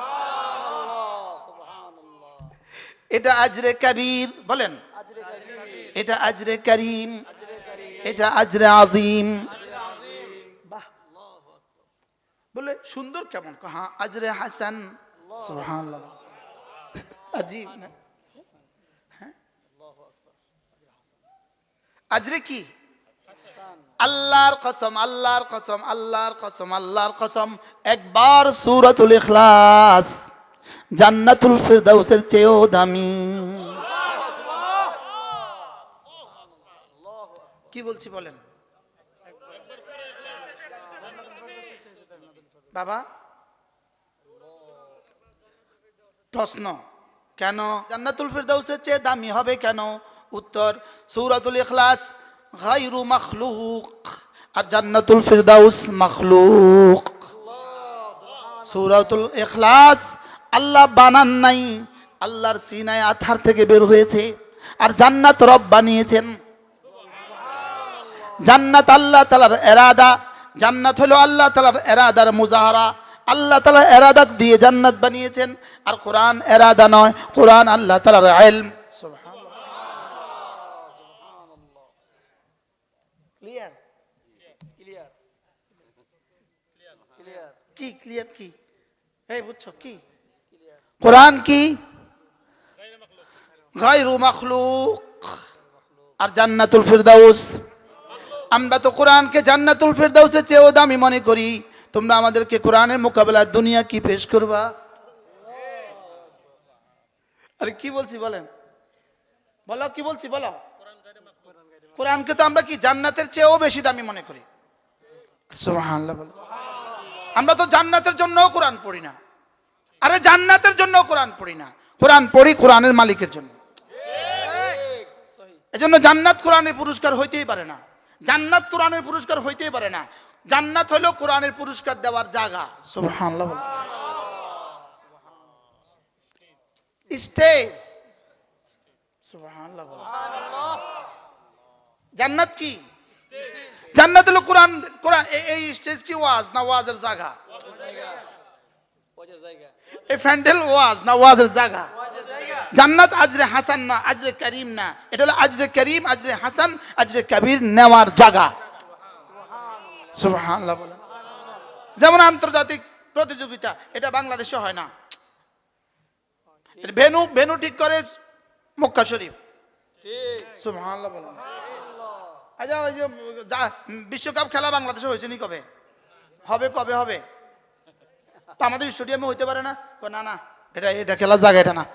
A: এটা আজরে কবীর, বলেন। এটা আজরে করিম, এটা আজরে আযীম। বাহ, বলে সুন্দর কেমন? হ্যাঁ, আজরে হাসান। সুবহানাল্লাহ। আজীব না? হ্যাঁ, আজরে কি? আল্লাহর কসম, আল্লাহর কসম, আল্লাহর কসম, আল্লাহর কসম, একবার সূরাতুল ইখলাস জান্নাতুল ফিরদাউসের চেয়েও দামি। কি বলছি বলেন বাবা? প্রশ্ন, কেন জান্নাতুল ফিরদাউসের চেয়ে দামি হবে কেন? উত্তর, সূরাতুল ইখলাস গায়রু মাখলুক আর জান্নাতুল ফিরদাউস মাখলুক। সূরাতুল ইখলাস আল্লাহ বানান নাই, আল্লাহর সিনায় আথার থেকে বের হয়েছে। আর জান্নাত রব বানিয়েছেন। জান্নাত আল্লাহ তাআলার ইরাদা, জান্নাত হলো আল্লাহ তাআলার ইরাদার মুজাহারা। আল্লাহ তাআলা ইরাদা দিয়ে জান্নাত বানিয়েছেন। আর কোরআন ইরাদা নয়, কোরআন আল্লাহ তাআলার ইলম। ক্লিয়ার? কি ক্লিয়ার? কি এই বুঝছো? কি কোরআন কি গায়রু মাখলুক আর জান্নাতুল ফিরদাউস। আমরা তো কোরআনকে জান্নাতুল ফিরদাউসের চেয়েও দামি মনে করি। তোমরা আমাদেরকে কোরআনের মোকাবেলায় দুনিয়া কি পেশ করবা? আরে কি বলছি বলেন, বলো কি বলছি বলো। কোরআনকে তো আমরা কি জান্নাতের চেয়েও বেশি দামি মনে করি। সুবহানাল্লাহ বলো। আমরা তো জান্নাতের জন্য কোরআন পড়ি না। আরে জান্নাতের জন্য কোরআন পড়ি না, কোরআন পড়ি কোরআনের মালিকের জন্য। এজন্য জান্নাত কোরআনের পুরস্কার হইতেই পারে না। জান্নাত কোরআনের পুরস্কার হইতেই পারে না। জান্নাত হলো কোরআনের পুরস্কার দেওয়ার জায়গা। সুবহানাল্লাহ বলো। স্টেজ। সুবহানাল্লাহ বলো। জান্নাত কি? জান্নাত হলো কোরআন। কোরআন এই স্টেজ কি ওয়াজ না ওয়াজের জায়গা? এই প্যান্ডেল ওয়াজ না ওয়াজের জায়গা? জান্নাত আজরে হাসান না আজরে করিম না, এটা হলো আজরে করিম, আজরে হাসান, আজরে কবির নেওয়ার জায়গা। সুবহানাল্লাহ বলেন। যেমন আন্তর্জাতিক প্রতিযোগিতা, এটা বাংলাদেশে হয় না। ভেনু ঠিক করে মক্কা শরীফ। সুবহানাল্লাহ বলেন। আচ্ছা, ওই যে বিশ্বকাপ খেলা বাংলাদেশে হয়েছে নি কবে? হবে কবে হবে? আমাদের স্টেডিয়ামে হইতে পারে না? না না, এটা খেলার জায়গা, এটা না,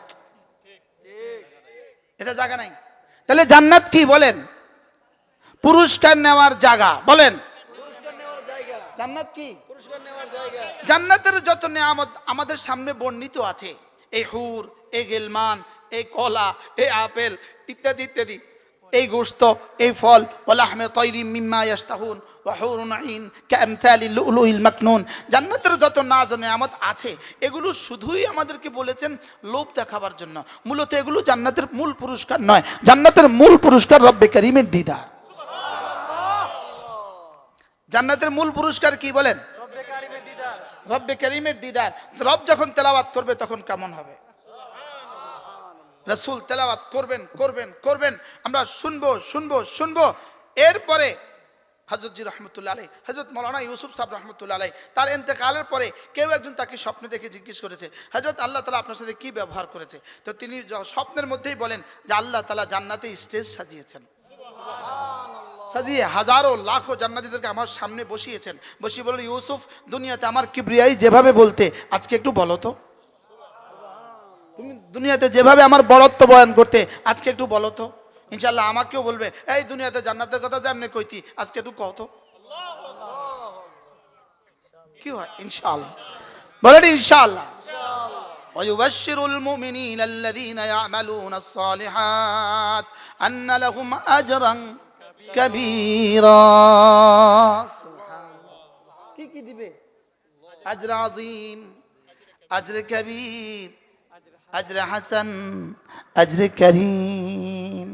A: এটা জায়গা নাই। তাহলে জান্নাত কি বলেন? পুরস্কার নেওয়ার জায়গা। বলেন জান্নাত কি? জান্নাতের যত নিয়ামত আমাদের সামনে বর্ণিত আছে, এই হুর, এই গিলমান, এই কলা, এই আপেল ইত্যাদি ইত্যাদি, এই গোশত, এই ফল, ওয়ালাহমে তায়রিম মিম্মা ইয়াশতাহুন ওয়া হুরুন আইন কামসালিল লুলুইল মাকনুন। জান্নাতের যত নাজ নিয়ামত আছে এগুলো শুধুই আমাদেরকে বলেছেন লোভ দেখাবার জন্য। মূলত এগুলো জান্নাতের মূল পুরস্কার নয়। জান্নাতের মূল পুরস্কার রব্বে কারীমের দিদার। জান্নাতের মূল পুরস্কার কি বলেন? রব্বে কারীমের দিদার। রব্বে কারীমের দিদার। রব যখন তেলাওয়াত করবে তখন কেমন হবে? রাসূল তেলাওয়াত করবেন করবেন করবেন, আমরা শুনবো শুনবো শুনবো। এরপরে হযরত জি রহমতুল্লাহ আলাইহি, হযরত মাওলানা ইউসুফ সাহেব রহমতুল্লাহ আলাইহি, তার ইন্তেকালের পরে কেউ একজন তাকে স্বপ্নে দেখে জিজ্ঞেস করেছে, হযরত আল্লাহ তাআলা আপনার সাথে কি ব্যবহার করেছে? তো তিনি স্বপ্নের মধ্যেই বলেন যে আল্লাহ তাআলা জান্নাতে স্টেজ সাজিয়েছেন, সাজিয়ে হাজারো লাখো জান্নাতীদেরকে আমার সামনে বসিয়েছেন। বসিয়ে বলেন, ইউসুফ, দুনিয়াতে আমার কিবরিয়াই যেভাবে বলতে, আজকে একটু বলো তো। তুমি দুনিয়াতে যেভাবে আমার বড়ত্ব বয়ান করতে, আজকে একটু বলো তো। ইনশাআল্লাহ আমাকেও বলবে, এই দুনিয়াতে জান্নাতের কথা যেমনি কইতি, আজকে একটু কও তো। কি হয়? ইনশাআল্লাহ বলেন ইনশাআল্লাহ। ওয়ায়ুবাশশিরুল মুমিনিনা আল্লাযীনা ইয়া'মালুনা আস-সালিহাত আন্না লাহুম আজরান কাবীরা। কি কি দিবে? আজর আযীম, আজর কবীর, আজরে হাসান, আজরে করিম।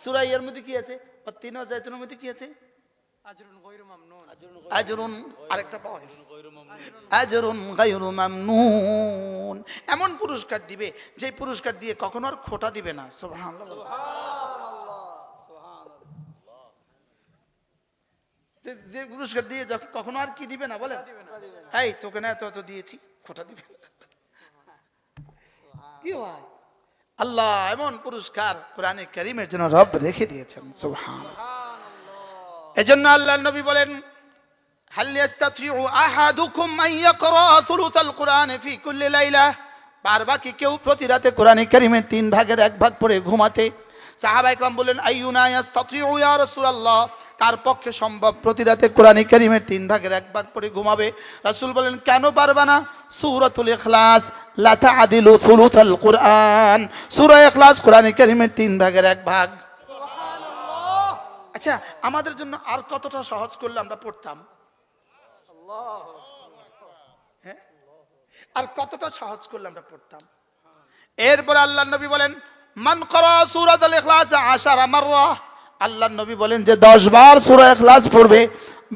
A: সূরা এর মধ্যে কি আছে? তিন জায়তুনের মধ্যে কি আছে? আজরুন গায়রু মামনুন। আজরুন আরেকটা পাওয়া গেছে, আজরুন গায়রু মামনুন। এমন পুরস্কার দিবে যে পুরস্কার দিয়ে কখনো আর খোটা দিবে না। সুবহানাল্লাহ সুবহানাল্লাহ। যে পুরস্কার দিয়ে কখনো আর কি দিবে না বলেন, এই তোকে না এত দিয়েছি, খোটা দিবে না। কি হয়? আল্লাহ এমন পুরস্কার কোরআনে কারীমের জন্য রব রেখে দিয়েছেন। সুবহানাল্লাহ। এজন্য আল্লাহর নবী বলেন, হাল ইয়াস্তাতিউ আহাদুকুম আন ইয়াকরা সুলুসাল কুরআন ফি কুল্লি লাইলা। পারবা কি কেউ প্রতি রাতে কোরআনে কারীমের 3 ভাগের 1 ভাগ পড়ে ঘুমাতে? সাহাবা ইকরাম বললেন আইয়ুনা ইয়াস্তাতিউ ইয়া রাসূলুল্লাহ, কার পক্ষে সম্ভব প্রতি রাতে কোরআন কারীমের 3 ভাগের 1 ভাগ পড়ে ঘুমাবে? রাসূল বলেন কেন পারবা না? সূরাতুল ইখলাস লা তা'দিলু সুলুসাল কুরআন, সূরা ইখলাস কোরআন কারীমের 3 ভাগের 1 ভাগ। সুবহানাল্লাহ। আচ্ছা, আমাদের জন্য আর কতটা সহজ করলে আমরা পড়তাম? হ্যাঁ, আর কতটা সহজ করলে আমরা পড়তাম? এরপর আল্লাহর নবী বলেন মান ক্বারা সূরাতুল ইখলাস 10 মাররা, আল্লাহর নবী বলেন যে 10 বার সূরা ইখলাস পড়বে,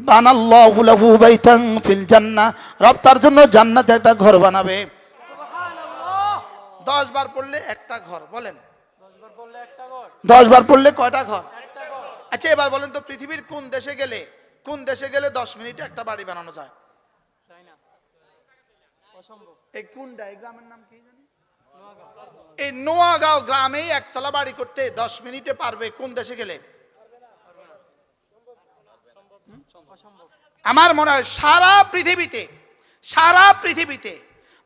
A: বানাল্লাহু লাহু বাইতান ফিল জান্নাহ, রব তার জন্য জান্নাতে একটা ঘর বানাবে। সুবহানাল্লাহ। 10 বার পড়লে একটা ঘর, বলেন 10 বার পড়লে একটা ঘর, 10 বার পড়লে কয়টা ঘর? একটা ঘর। আচ্ছা, এবার বলেন তো পৃথিবীর কোন দেশে গেলে 10 মিনিটে একটা বাড়ি বানানো যায়? চায়না। অসম্ভব। এই কোনটা, এই গ্রামের নাম কি জানি? এই নোয়াগাঁও গ্রামেই একতলা বাড়ি করতে 10 মিনিটে পারবে কোন দেশে গেলে? আমার মনে হয় সারা পৃথিবীতে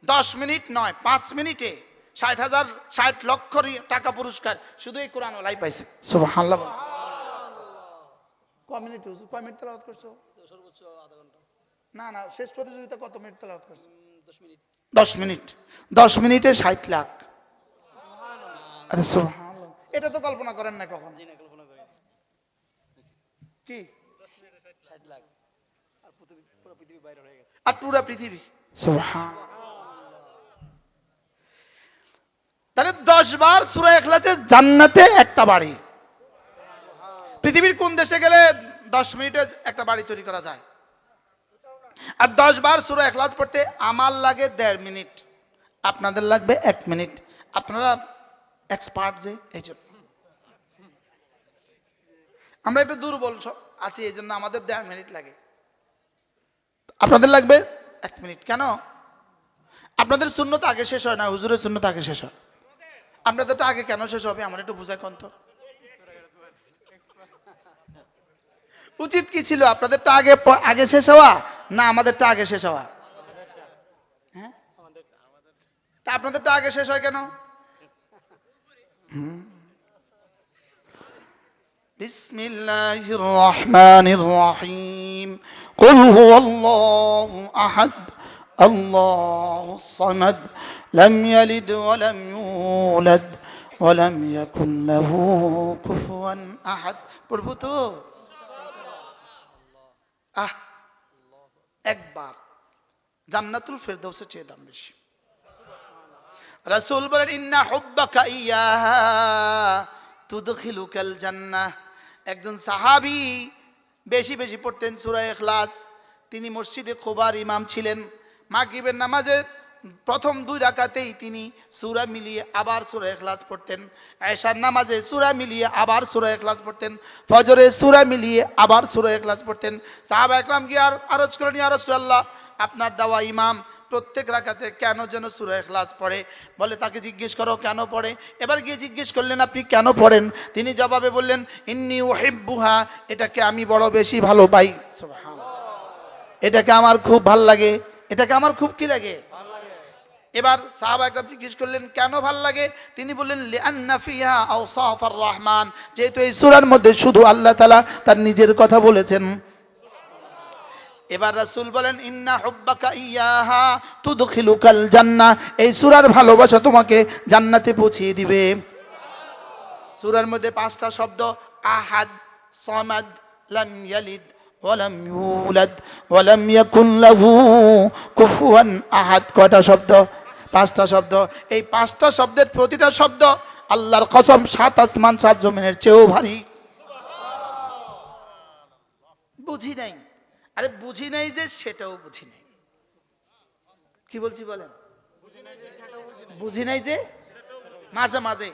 A: 10 মিনিট নয় 5 মিনিটে 60 লক্ষ টাকা পুরস্কার শুধু এই কোরআন ওলাই পাইছে। সুবহানাল্লাহ। কয় মিনিট তেলাওয়াত করছো? সর্বোচ্চ আধা ঘন্টা। না, শেষ প্রতিযোগিতা কত মিনিট তেলাওয়াত করছো? 10 মিনিটে 60 লাখ। আরে সুবহানাল্লাহ, এটা তো কল্পনা করেন না কখন? জি না, কল্পনা করি। কি 60 লাখ আর পুরো পৃথিবী বাইরে হয়ে গেছে, আর পুরো পৃথিবী। সুবহানাল্লাহ। তাহলে 10 বার সূরা ইখলাসে জান্নাতে একটা বাড়ি। পৃথিবীর কোন দেশে গেলে 10 মিনিটে একটা বাড়ি তৈরি করা যায়? আর 10 বার সূরা ইখলাস পড়তে আমার লাগে 1.5 মিনিট, আপনাদের লাগবে 1 মিনিট। আপনারা এক্সপার্ট যে, এই জন্য আমরা একটু দুর্বল আছি, এই জন্য আমাদের 1.5 মিনিট লাগে, আপনাদের লাগবে 1 মিনিট। কেন? আপনাদের সুন্নত আগে শেষ হয় না, হুজুরের সুন্নত আগে শেষ হয়। আপনাদেরটা আগে কেন শেষ হবে আমার একটু বুঝাই কোন তো? উচিত কি ছিল আপনাদেরটা আগে শেষ হওয়া না আমাদেরটা আগে শেষ হওয়া? হ্যাঁ, তা আপনাদেরটা আগে শেষ হয় কেন? বিসমিল্লাহির রহমানির রহিম, কুল হুয়াল্লাহু আহাদ আল্লাহুস সামাদ লাম ইয়ালিদ ওয়া লাম ইউলাদ ওয়া লাম ইয়াকুল লাহু কুফুয়ান আহাদ। পড়ব তো? একবার জান্নাতুল ফেরদাউসের চেয়ে দাম বেশি। রাসূল বলেন ইন্না হুব্বাকা ইয়াহা তুদখিলুকাল জান্নাহ। একজন সাহাবী বেশি বেশি পড়তেন সূরা ইখলাস। তিনি মসজিদে কুবার ইমাম ছিলেন। মাগরিবের নামাজে প্রথম 2 রাকাতেই তিনি সূরা মিলিয়ে আবার সূরা ইখলাস পড়তেন। এশার নামাজে সূরা মিলিয়ে আবার সূরা ইখলাস পড়তেন। ফজরে সূরা মিলিয়ে আবার সূরা ইখলাস পড়তেন। সাহাবা একরাম কি আর আরজ করেন, ইয়া রাসূলুল্লাহ আপনার দেওয়া ইমাম প্রত্যেক রাকাতে কেন যেন সূরা ইখলাস পড়ে? বলে তাকে জিজ্ঞেস করো কেন পড়ে। এবার গিয়ে জিজ্ঞেস করলেন আপনি কেন পড়েন? তিনি জবাবে বললেন ইন্নী উহিব্বুহা, এটাকে আমি বড় বেশি ভালো পাই। সুবহানাল্লাহ। এটাকে আমার খুব ভাল লাগে, এটাকে আমার খুব কি লাগে? এবার সাহাবা একরাম জিজ্ঞেস করলেন কেন ভাল লাগে? তিনি বললেন লিআন্না ফিহা আওসাফার রহমান, যেহেতু এই সূরার মধ্যে শুধু আল্লাহ তাআলা তার নিজের কথা বলেছেন। এবার রাসূল বলেন ইন্না হুব্বাকা ইয়াহা তুদখিলুকাল জান্নাহ, এই সূরার ভালোবাসা তোমাকে জান্নাতে পৌঁছিয়ে দিবে। সূরার মধ্যে 5টা শব্দ, আহাদ, সামাদ, লাম ইয়ালিদ ওয়া লাম ইউলাদ ওয়া লাম ইয়াকুল লাহু কুফুয়ান আহাদ। কয়টা শব্দ? 5টা শব্দ। এই 5টা শব্দের প্রতিটা শব্দ আল্লাহর কসম 7 আসমান 7 জমিনের চেয়েও ভারী। বুঝি নাই, আরে বুঝি নাই যে সেটাও বুঝি নাই। কি বলছি বলেন? বুঝি নাই যে মাঝে মাঝে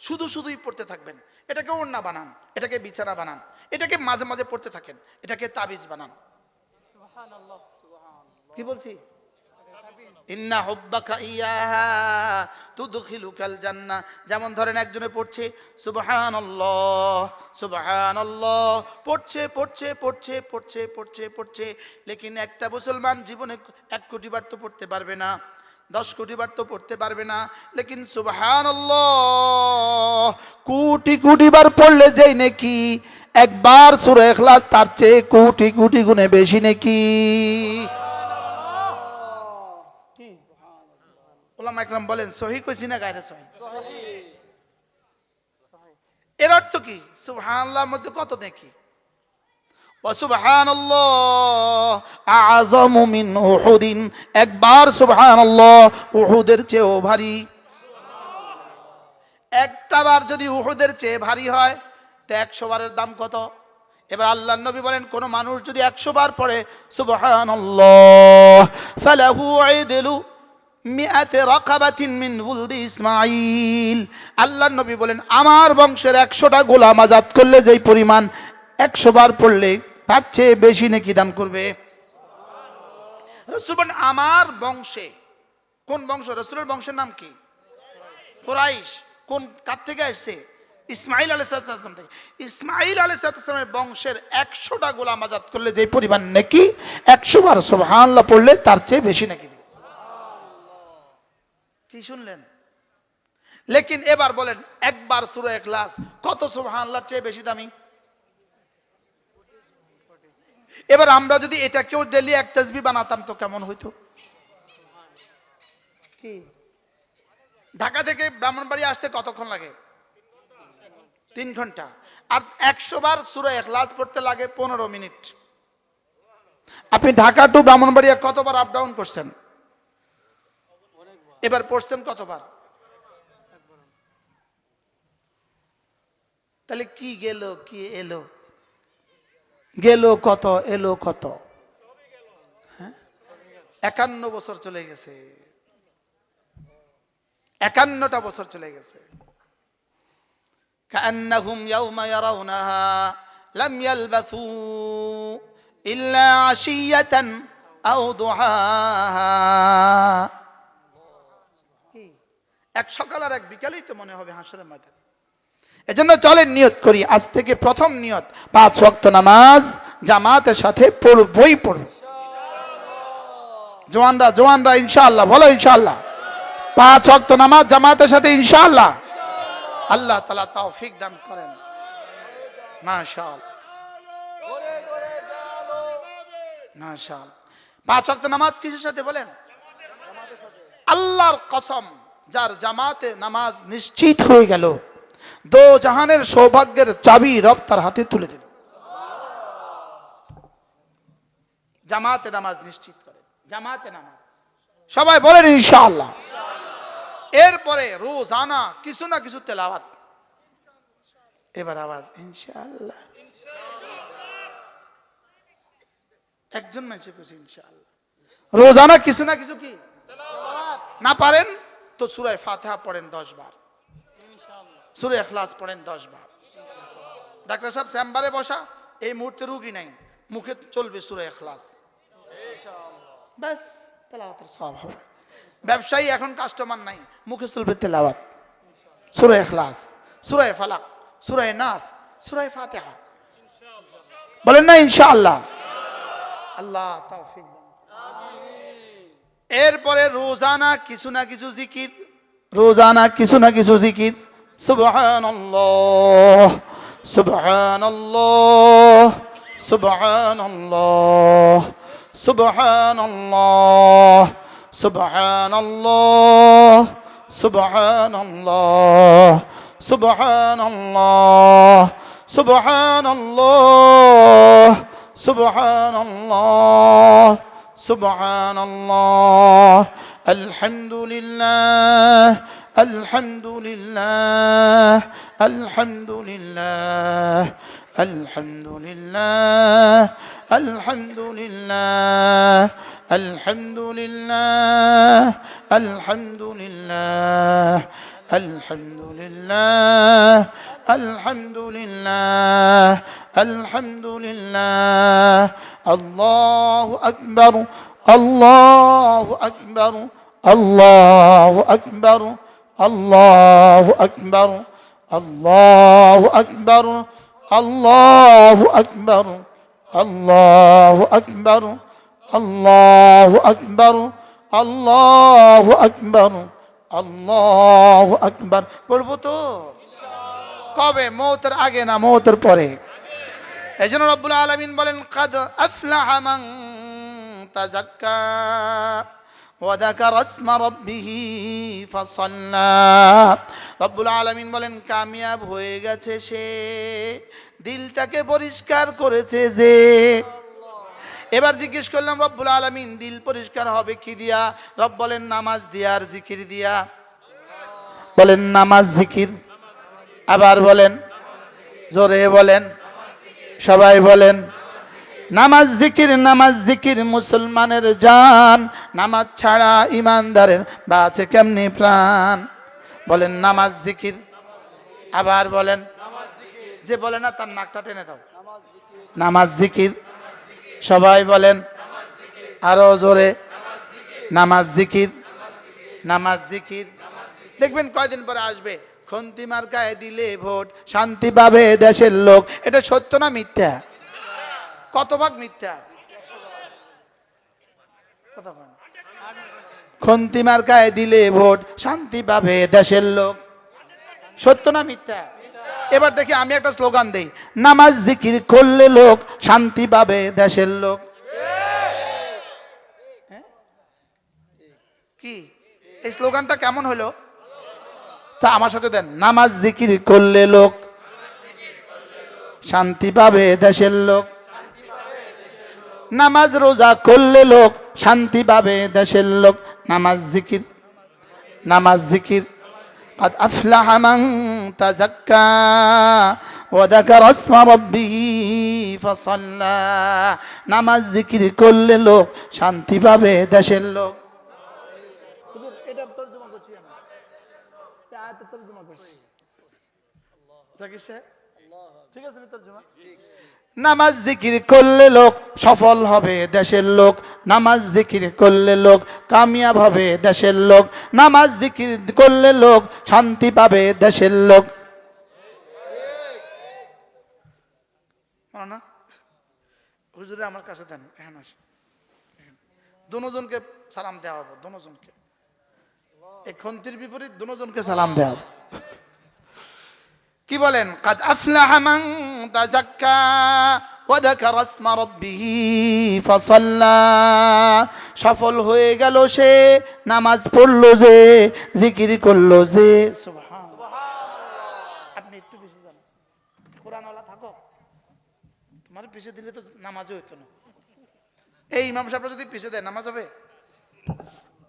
A: শুধুই পড়তে থাকবেন। এটাকে ওড়না বানান, এটাকে বিছানা বানান, এটাকে মাঝে মাঝে পড়তে থাকেন, এটাকে তাবিজ বানান। কি বলছি? ইন্না হুব্বাকা ইয়াহা তুদখিলুকাল জান্নাহ। যেমন ধরেন একজনে পড়ছে সুবহানাল্লাহ সুবহানাল্লাহ, পড়ছে, লেকিন একটা মুসলমান জীবনে 1 কোটি বার তো পড়তে পারবে না। 10 কোটি বার তো পড়তে পারবে না, লেকিন সুবহানাল্লাহ কোটি কোটি বার পড়লে যেই নেকি, একবার সূরা ইখলাস তার চেয়ে কোটি কোটি গুণে বেশি নেকি। ওলামা ইকরাম বলেন সহিহ কইছি না গায়রে সহিহ? এর অর্থ কি? সুবহানাল্লাহর মধ্যে কত নেকি। ওয়া সুবহানাল্লাহ আযমু মিন উহুদিন, একবার সুবহানাল্লাহ উহুদের চেয়েও ভারী। একটা বার যদি উহুদের চেয়ে ভারী হয় তো 100 বারের দাম কত? এবার আল্লাহর নবী বলেন কোন মানুষ যদি 100 বার পড়ে সুবহানাল্লাহ ফালাহু ইদলু মিআতি রাকাবাতিন মিন ওয়ালদি ইসমাঈল, আল্লাহর নবী বলেন আমার বংশের 100টা গোলাম আজাদ করলে যেই পরিমাণ 100 বার পড়লে তার চেয়ে বেশি নেকি দান করবে। রাসূল বলেন আমার বংশে, কোন বংশ? রাসূলের বংশের নাম কি? কুরাইশ। কোন কার থেকে আসছে? ইসমাঈল আলাইহিস সালাম থেকে। ইসমাঈল আলাইহিস সালামের বংশের 100টা গোলাম আজাদ করলে যে পরিমাণ নেকি 100 বার সুবহানাল্লাহ পড়লে তার চেয়ে বেশি নেকি। কি শুনলেন? লেকিন এবার বলেন একবার সূরা ইখলাস কত সুবহানাল্লাহর চেয়ে বেশি দামি? এবার আমরা যদি এটাকেও ডেইলি এক তাসবিহ বানাতাম তো কেমন হইতো? কি ঢাকা থেকে ব্রাহ্মণবাড়ি আসতে কতক্ষণ লাগে? 3 ঘন্টা। আর 100 বার সূরা ইখলাস পড়তে লাগে 15 মিনিট। আপনি ঢাকা টু ব্রাহ্মণবাড়িয়া কতবার আপ ডাউন করছেন? এবার পড়ছেন কতবার? তাহলে কি গেল কি এলো? গেল কত এলো কত? 51 বছর চলে গেছে, 51টা বছর চলে গেছে। কান্নাহুম ইয়াওমা ইয়ারাউনাহা লাম ইয়ালবাসু ইল্লা আশিয়াতান আও দুহাহা, এক সকাল আর এক বিকালেই তো মনে হবে হাসরের ময়দানে। এজন্য চলেন নিয়ত করি, আজ থেকে প্রথম নিয়ত 5 ওয়াক্ত নামাজ জামাতের সাথে পড়বই পড়ব। জওয়ানরা ইনশাআল্লাহ বলো ইনশাআল্লাহ। 5 ওয়াক্ত নামাজ জামাতের সাথে ইনশাআল্লাহ। আল্লাহ তাআলা তৌফিক দান করেন। মাশাআল্লাহ মাশাআল্লাহ। 5 ওয়াক্ত নামাজ কিসের সাথে বলেন? আল্লাহর কসম, যার জামাতে নামাজ নিশ্চিত হয়ে গেল, দো জাহানের সৌভাগ্যের চাবি রব তার হাতে তুলে দিল। জামাতে নামাজ নিশ্চিত করে, জামাতে নামাজ সবাই বলেন ইনশাআল্লাহ। এরপরে রোজানা কিছু না কিছু তেলাওয়াত। এবার আওয়াজ ইনশাআল্লাহ। একজন মানুষ কইছে ইনশাআল্লাহ। রোজানা কিছু না কিছু কি তেলাওয়াত। না পারেন তো সূরা ফাতিহা পড়েন 10 বার, সূরা ইখলাস পড়েন 10 বার। ডাক্তার সাহেব চেম্বারে বসা, এই মুহূর্তে রোগী নাই, মুখে চলবে সূরা ইখলাস ইনশাআল্লাহ, বাস তেলাওয়াতের সওয়াব হবে। ব্যবসায়ী এখন কাস্টমার নাই, মুখে চলবে তেলাওয়াত, সূরা ইখলাস, সূরা ফালাক, সূরা নাস, সূরা ফাতিহা। বলেন না ইনশাআল্লাহ। আল্লাহ তৌফিক দান। আমিন। এরপরে রোজানা কিছু না কিছু জিকির, রোজানা কিছু না কিছু জিকির। সুবহানাল্লাহ সুবহানাল্লাহ সুবহানাল্লাহ সুবহানাল্লাহ সুবহানাল্লাহ সুবহানাল্লাহ সুবহানাল্লাহ সুবহানাল্লাহ সুবহানাল্লাহ সুবহানাল্লাহ আলহামদুলিল্লাহ আলহামদুলিল্লাহ আলহামদুলিল্লাহ আলহামদুলিল্লাহ আলহামদুলিল্লাহ আলহামদুলিল্লাহ আলহামদুলিল্লাহ আলহামদুলিল্লাহ আলহামদুলিল্লাহ আলহামদুলিল্লাহ। আল্লাহু আকবার আল্লাহু আকবার আল্লাহু আকবার আল্লাহু আকবার আল্লাহু আকবার আল্লাহু আকবার আল্লাহু আকবার আল্লাহু আকবার আল্লাহু আকবার, আল্লাহু আকবার। পড়বো তো? কবে? মওতের আগে না মওতের পরে? এই জন্য রব্বুল আলামিন বলেন কাদ আফলাহা মান তাযাক্কা ওয়া যাকারা ইসমা রাব্বিহি ফাসাল্লা। রব্বুল আলামিন বলেন কামিয়াব হয়ে গেছে সে, দিলটাকে পরিষ্কার করেছে যে। এবার জিজ্ঞেস করলাম রব্বুল আলামিন দিল পরিষ্কার হবে কি দিয়া? রব বলেন নামাজ দিয়া আর জিকির দিয়া। বলেন নামাজ জিকির। আবার বলেন, জোরে বলেন, সবাই বলেন নামাজ জিকির। নামাজ জিকির মুসলমানের জান, নামাজ ছাড়া ইমানদারের বাঁচে কেমনি প্রাণ। বলেন নামাজ জিকির। আবার বলেন, যে বলে না তার নাকটা টেনে দাও। নামাজ জিকির। সবাই বলেন আরো জোরে, নামাজ জিকির, নামাজ জিকির। দেখবেন কয়দিন পরে আসবে খন্তি মার্কায় দিলে ভোট শান্তি পাবে দেশের লোক। এটা সত্য না মিথ্যা? কত ভাগ মিথ্যা? খন্তি মার্কায় দিলে ভোট শান্তি পাবে দেশের লোক। সত্য না মিথ্যা? এবার দেখি আমি একটা স্লোগান দেই, নামাজ জিকির করলে লোক শান্তি পাবে দেশের লোক। কি এই স্লোগানটা কেমন হলো? তা আমার সাথে দেন, নামাজ জিকির করলে লোক শান্তি পাবে দেশের লোক। নামাজ রোজা করলে লোক শান্তি পাবে দেশের লোক। নামাজ জিকির, নামাজ জিকির। قد أفلح من تزكى وذكر اسم ربه فصلى। নামাজ জিকির করলে লোক শান্তি পাবে দেশের লোক। হুজুর এটার তরজমা করছি আমি, এই আয়াতের তরজমা করছি। ঠিক আছে তরজমা? নামাজ জিকির করলে লোক সফল হবে দেশের লোক। নামাজ জিকির করলে লোক কামিয়াব হবে দেশের লোক। নামাজ জিকির করলে লোক শান্তি পাবে দেশের লোক। না হুজুরে আমার কাছে দেন, এখন আসে দুজনকে সালাম দেওয়া হবে। দুজনকে, এই খন্তির বিপরীত দুজনকে সালাম দেওয়া হবে। কি বলেন? কাদ আফলাহা মান তাযাক্কা ওয়া যাকারা ইসমা রাব্বিহি ফাসাল্লা। সফল হয়ে গেল সে, নামাজ পড়লো যে, জিকির করলো যে। সুবহানাল্লাহ। আপনি একটু বেশি জানেন, কোরআনওয়ালা থাকো, তোমার পিছে দিলে তো নামাজও হইতো না। এই ইমাম সাহেবরা যদি পিছে দেয় নামাজ হবে?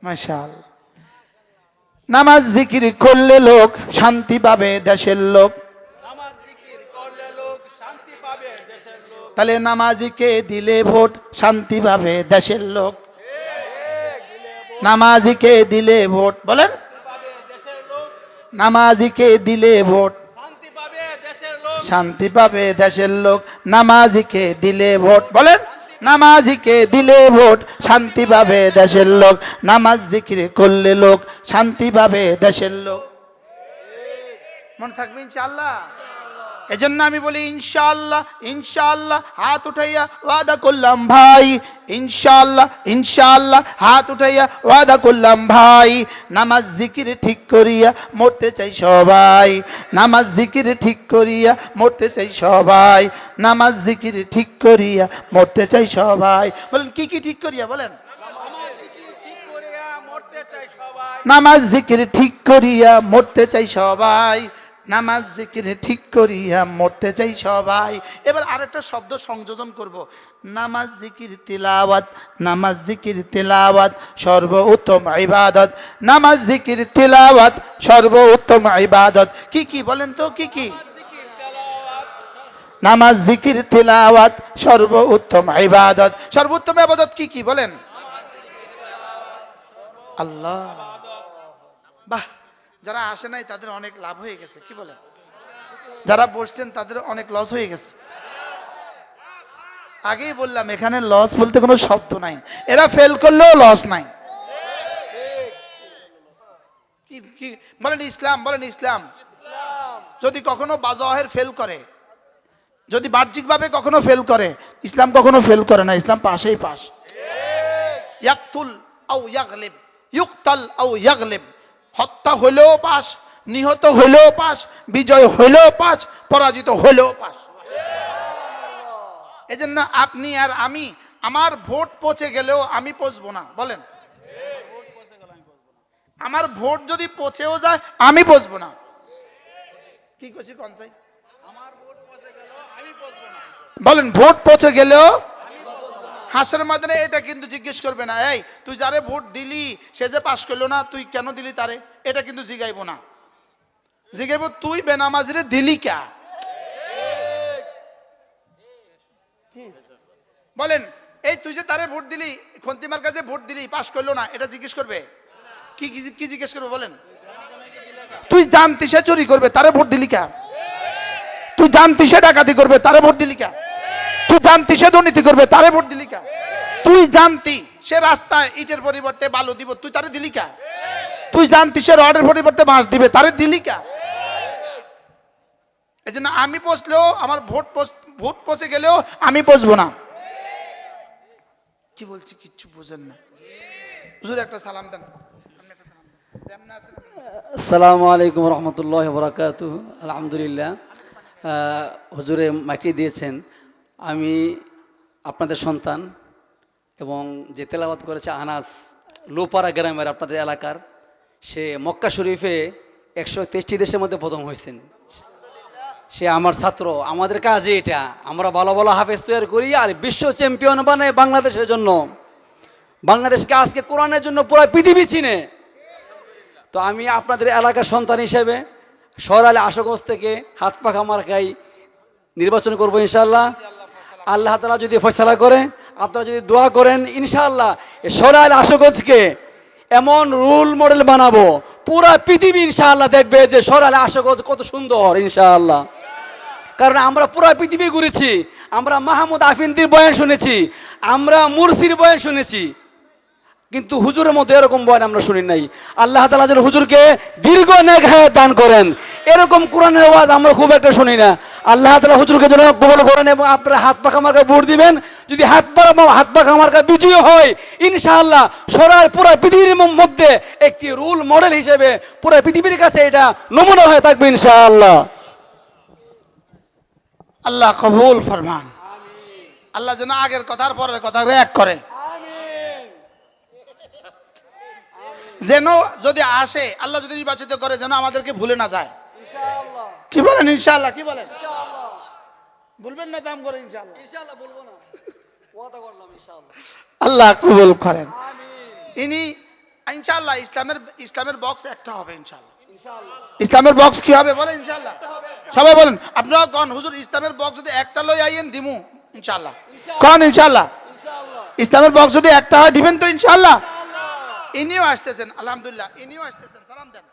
A: মাশাআল্লাহ। নামাজ জিকির করলে লোক শান্তি পাবে দেশের লোক। তাহলে নামাজিকে দিলে ভোট শান্তি পাবে দেশের লোক। নামাজিকে দিলে ভোট, বলেন নামাজিকে দিলে ভোট শান্তি পাবে দেশের লোক। নামাজিকে দিলে ভোট, বলেন নামাজিকে দিলে ভোট শান্তি পাবে দেশের লোক। নামাজ জিকির করলে লোক শান্তি পাবে দেশের লোক। মনে থাকবে ইনশাআল্লাহ? এজন্য আমি বলি ইনশাআল্লাহ, ইনশাআল্লাহ হাত উঠাইয়া ওয়াদা করলাম ভাই। ইনশাআল্লাহ, ইনশাআল্লাহ হাত উঠাইয়া ওয়াদা করলাম ভাই। নামাজ জিকির ঠিক করিয়া মরতে চাই সবাই। নামাজ জিকির ঠিক করিয়া মরতে চাই সবাই। নামাজ জিকির ঠিক করিয়া মরতে চাই সবাই। বলেন কি কি ঠিক করিয়া? বলেন নামাজ জিকির ঠিক করিয়া মরতে চাই সবাই। নামাজ জিকির ঠিক করিয়া মরতে চাই সবাই। এবার আরেকটা শব্দ সংযোজন করব, নামাজ জিকির তিলাওয়াত। নামাজ জিকির তিলাওয়াত সর্বোত্তম ইবাদত। নামাজ জিকির তিলাওয়াত সর্বোত্তম ইবাদত। কি কি বলেন তো? কি কি? নামাজ জিকির তিলাওয়াত সর্বোত্তম ইবাদত। সর্বোত্তম ইবাদত কি কি বলেন? আল্লাহ। বাহ, যারা আসে নাই তাদের অনেক লাভ হয়ে গেছে। কি বলেন? যারা বসছেন তাদের অনেক লস হয়ে গেছে। আগেই বললাম এখানে লস বলতে কোনো শব্দ নাই। এরা ফেল করলেও লস নাই। কি কি বলেন? ইসলাম। বলেন ইসলাম। যদি কখনো বাজাহের ফেল করে, যদি বাহ্যিকভাবে কখনো ফেল করে, ইসলাম কখনো ফেল করে না। ইসলাম পাশেই পাশ। ইয়াকতুল আও ইয়াগলিব, ইউকতাল আও ইয়াগলিব, হত্যা হলেও পাস, নিহত হলেও পাস, বিজয় হলেও পাস, পরাজিত হলেও পাস। এজন্য আপনি আর আমি, আমার ভোট পচে গেলেও আমি পচবো না, বলেন। আমার ভোট যদি পচেও যায় আমি পচবো না। কি কইছি কোন চাই? বলেন, ভোট পচে গেলেও হাসের ময়দানে এটা কিন্তু জিজ্ঞেস করবে না, এই তুই যারে ভোট দিলি সে যে পাশ করলো না, তুই কেন দিলি তারে, এটা কিন্তু জিগাইবো না। জিগাইবো তুই বেনামাজিরে দিলি কে। বলেন, এই তুই যে তারে ভোট দিলি, খন্তিমার কাছে ভোট দিলি, পাশ করলো না, এটা জিজ্ঞেস করবে? কি কি জিজ্ঞেস করবে বলেন? তুই জানতি সে চুরি করবে, তারে ভোট দিলি কে? তুই জানতি সে ডাকাতি করবে, তারে ভোট দিলি কে? তুই জানতি সে দুর্নীতি করবে, তারে ভোট দিলি কে? তুই জানতি সে রাস্তায় ইটের পরিবর্তে বালু দিব, তুই তারে দিলি কে? তুই জানতি সে রডের পরিবর্তে বাঁশ দিবে, তারে দিলি কে? এই জন্য আমি পচলেও, আমার ভোট পচে গেলেও আমি পচবো না। কি বলছি কিচ্ছু বুঝেন না। হুজুর একটা সালাম দেন।
B: আসসালামু আলাইকুম রহমতুল্লাহ বরাকাতুহু। আলহামদুলিল্লাহ, হুজুরে মাইকে দিয়েছেন। আমি আপনাদের সন্তান এবং যে তেলাওয়াত করেছে আনাস, লোপাড়া গ্রামের আপনাদের এলাকার, সে মক্কা শরীফে 123টি দেশের মধ্যে প্রথম হয়েছেন। সে আমার ছাত্র। আমাদের কাজে এটা, আমরা ভালো ভালো হাফেজ তৈরি করি আর বিশ্ব চ্যাম্পিয়ন বানাই বাংলাদেশের জন্য। বাংলাদেশকে আজকে কোরআনের জন্য পুরো পৃথিবী চিনে। তো আমি আপনাদের এলাকার সন্তান হিসেবে সরাইল আশুগঞ্জ থেকে হাত পাখা মার্কাই নির্বাচন করবো ইনশাআল্লাহ। আল্লাহ তাআলা যদি ফয়সালা করে, আপনারা যদি দোয়া করেন, ইনশাআল্লাহ সরাইল আশুগঞ্জকে এমন রোল মডেল বানাবো, পুরা পৃথিবী ইনশাআল্লাহ দেখবে যে সরাইল আশুগঞ্জ কত সুন্দর ইনশাআল্লাহ। কারণ আমরা পুরা পৃথিবী ঘুরেছি, আমরা মাহমুদ আফিন্দির বয়ান শুনেছি, আমরা মুরসির বয়ান শুনেছি, কিন্তু হুজুরের মধ্যে এরকম বয়ান আমরা শুনি নাই। আল্লাহ তাআলা যেন হুজুরকে দীর্ঘ নেক হায়াত দান করেন। এরকম কোরআনের আওয়াজ আমরা খুব একটা শুনি না। আল্লাহ তাআলা হুজুরকে যেন কবুল করেন এবং আপনারা হাত পাখা মার্কায় ভোট দিবেন। যদি হাত পাখা মার্কায় বিজয়ী হয়, ইনশাআল্লাহ সরার পুরো পৃথিবীর মধ্যে একটি রোল মডেল হিসেবে পুরো পৃথিবীর কাছে এটা নমুনা হয়ে থাকবে ইনশাআল্লাহ।
A: আল্লাহ কবুল ফরমান। আল্লাহ যেন আগের কথার পরের কথা রেক করে, যেন যদি আসে, আল্লাহ যদি নির্বাচিত করে, যেন আমাদেরকে ভুলে না যায়। কি বলেন ইনশাআল্লাহ? কি বলেন? বলবেন না দাম করে ইনশাআল্লাহ?
B: ইনশাআল্লাহ বলবো না, ওয়াদা করলাম ইনশাআল্লাহ।
A: আল্লাহ কবুল করেন। ইনি ইনশাআল্লাহ ইসলামের বক্স একটা হবে ইনশাআল্লাহ। ইসলামের বক্স কি হবে বলেন? ইনশাআল্লাহ। সবাই বলেন, আপনারা কোন হুজুর ইসলামের বক্স যদি একটা লই আইয়েন দিমু ইনশাআল্লাহ। কোন ইনশাআল্লাহ? ইসলামের বক্স যদি একটা হয় দিবেন তো ইনশাআল্লাহ। ইনিও আসতেছেন, আলহামদুলিল্লাহ, ইনিও আসতেছেন, সালাম দেন।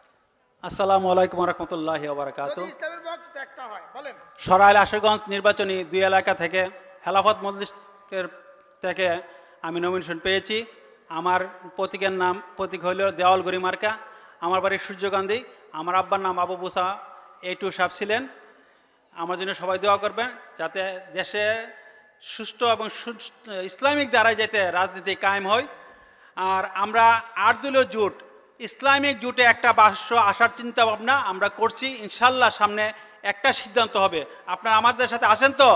C: আসসালামু আলাইকুম রাহমাতুল্লাহি ওয়া বারাকাতুহু।
A: যদি ইসলামের বক্স একটা হয় বলেন।
C: সরাইল আশুগঞ্জ নির্বাচনী 2 এলাকা থেকে খেলাফত মজলিসের থেকে আমি নমিনেশন পেয়েছি। আমার প্রতীক হইল দেওয়ালগড়ি মার্কা। আমার বাড়ি সূর্যকান্দি। আমার আব্বার নাম আবু মুসা A2 সাহেব ছিলেন। আমার জন্য সবাই দোয়া করবেন যাতে দেশে সুষ্ঠু এবং ইসলামিক দ্বারাই যাতে রাজনীতি কায়েম হয়। আর আমরা 8 দলীয় জোট, ইসলামিক জোটে একটা বাক্স আসার চিন্তা ভাবনা আমরা করছি। ইনশাল্লাহ সামনে একটা সিদ্ধান্ত হবে। আপনারা আমাদের সাথে আছেন তো?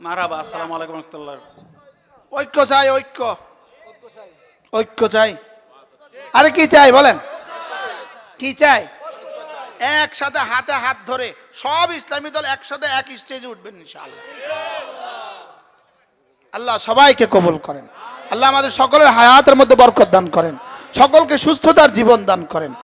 C: মারহাবা। আসসালামু আলাইকুম রাহমাতুল্লাহ।
A: ঐক্য চাই, ঐক্য চাই। আরে কি চাই বলেন? কি চাই? একসাথে হাতে হাত ধরে সব ইসলামী দল একসাথে এক স্টেজে উঠবেন ইনশাআল্লাহ। আল্লাহ সবাইকে কবুল করেন। আল্লাহ আমাদের সকলের হায়াতের মধ্যে বরকত দান করেন, সকলকে সুস্থতার জীবন দান করেন।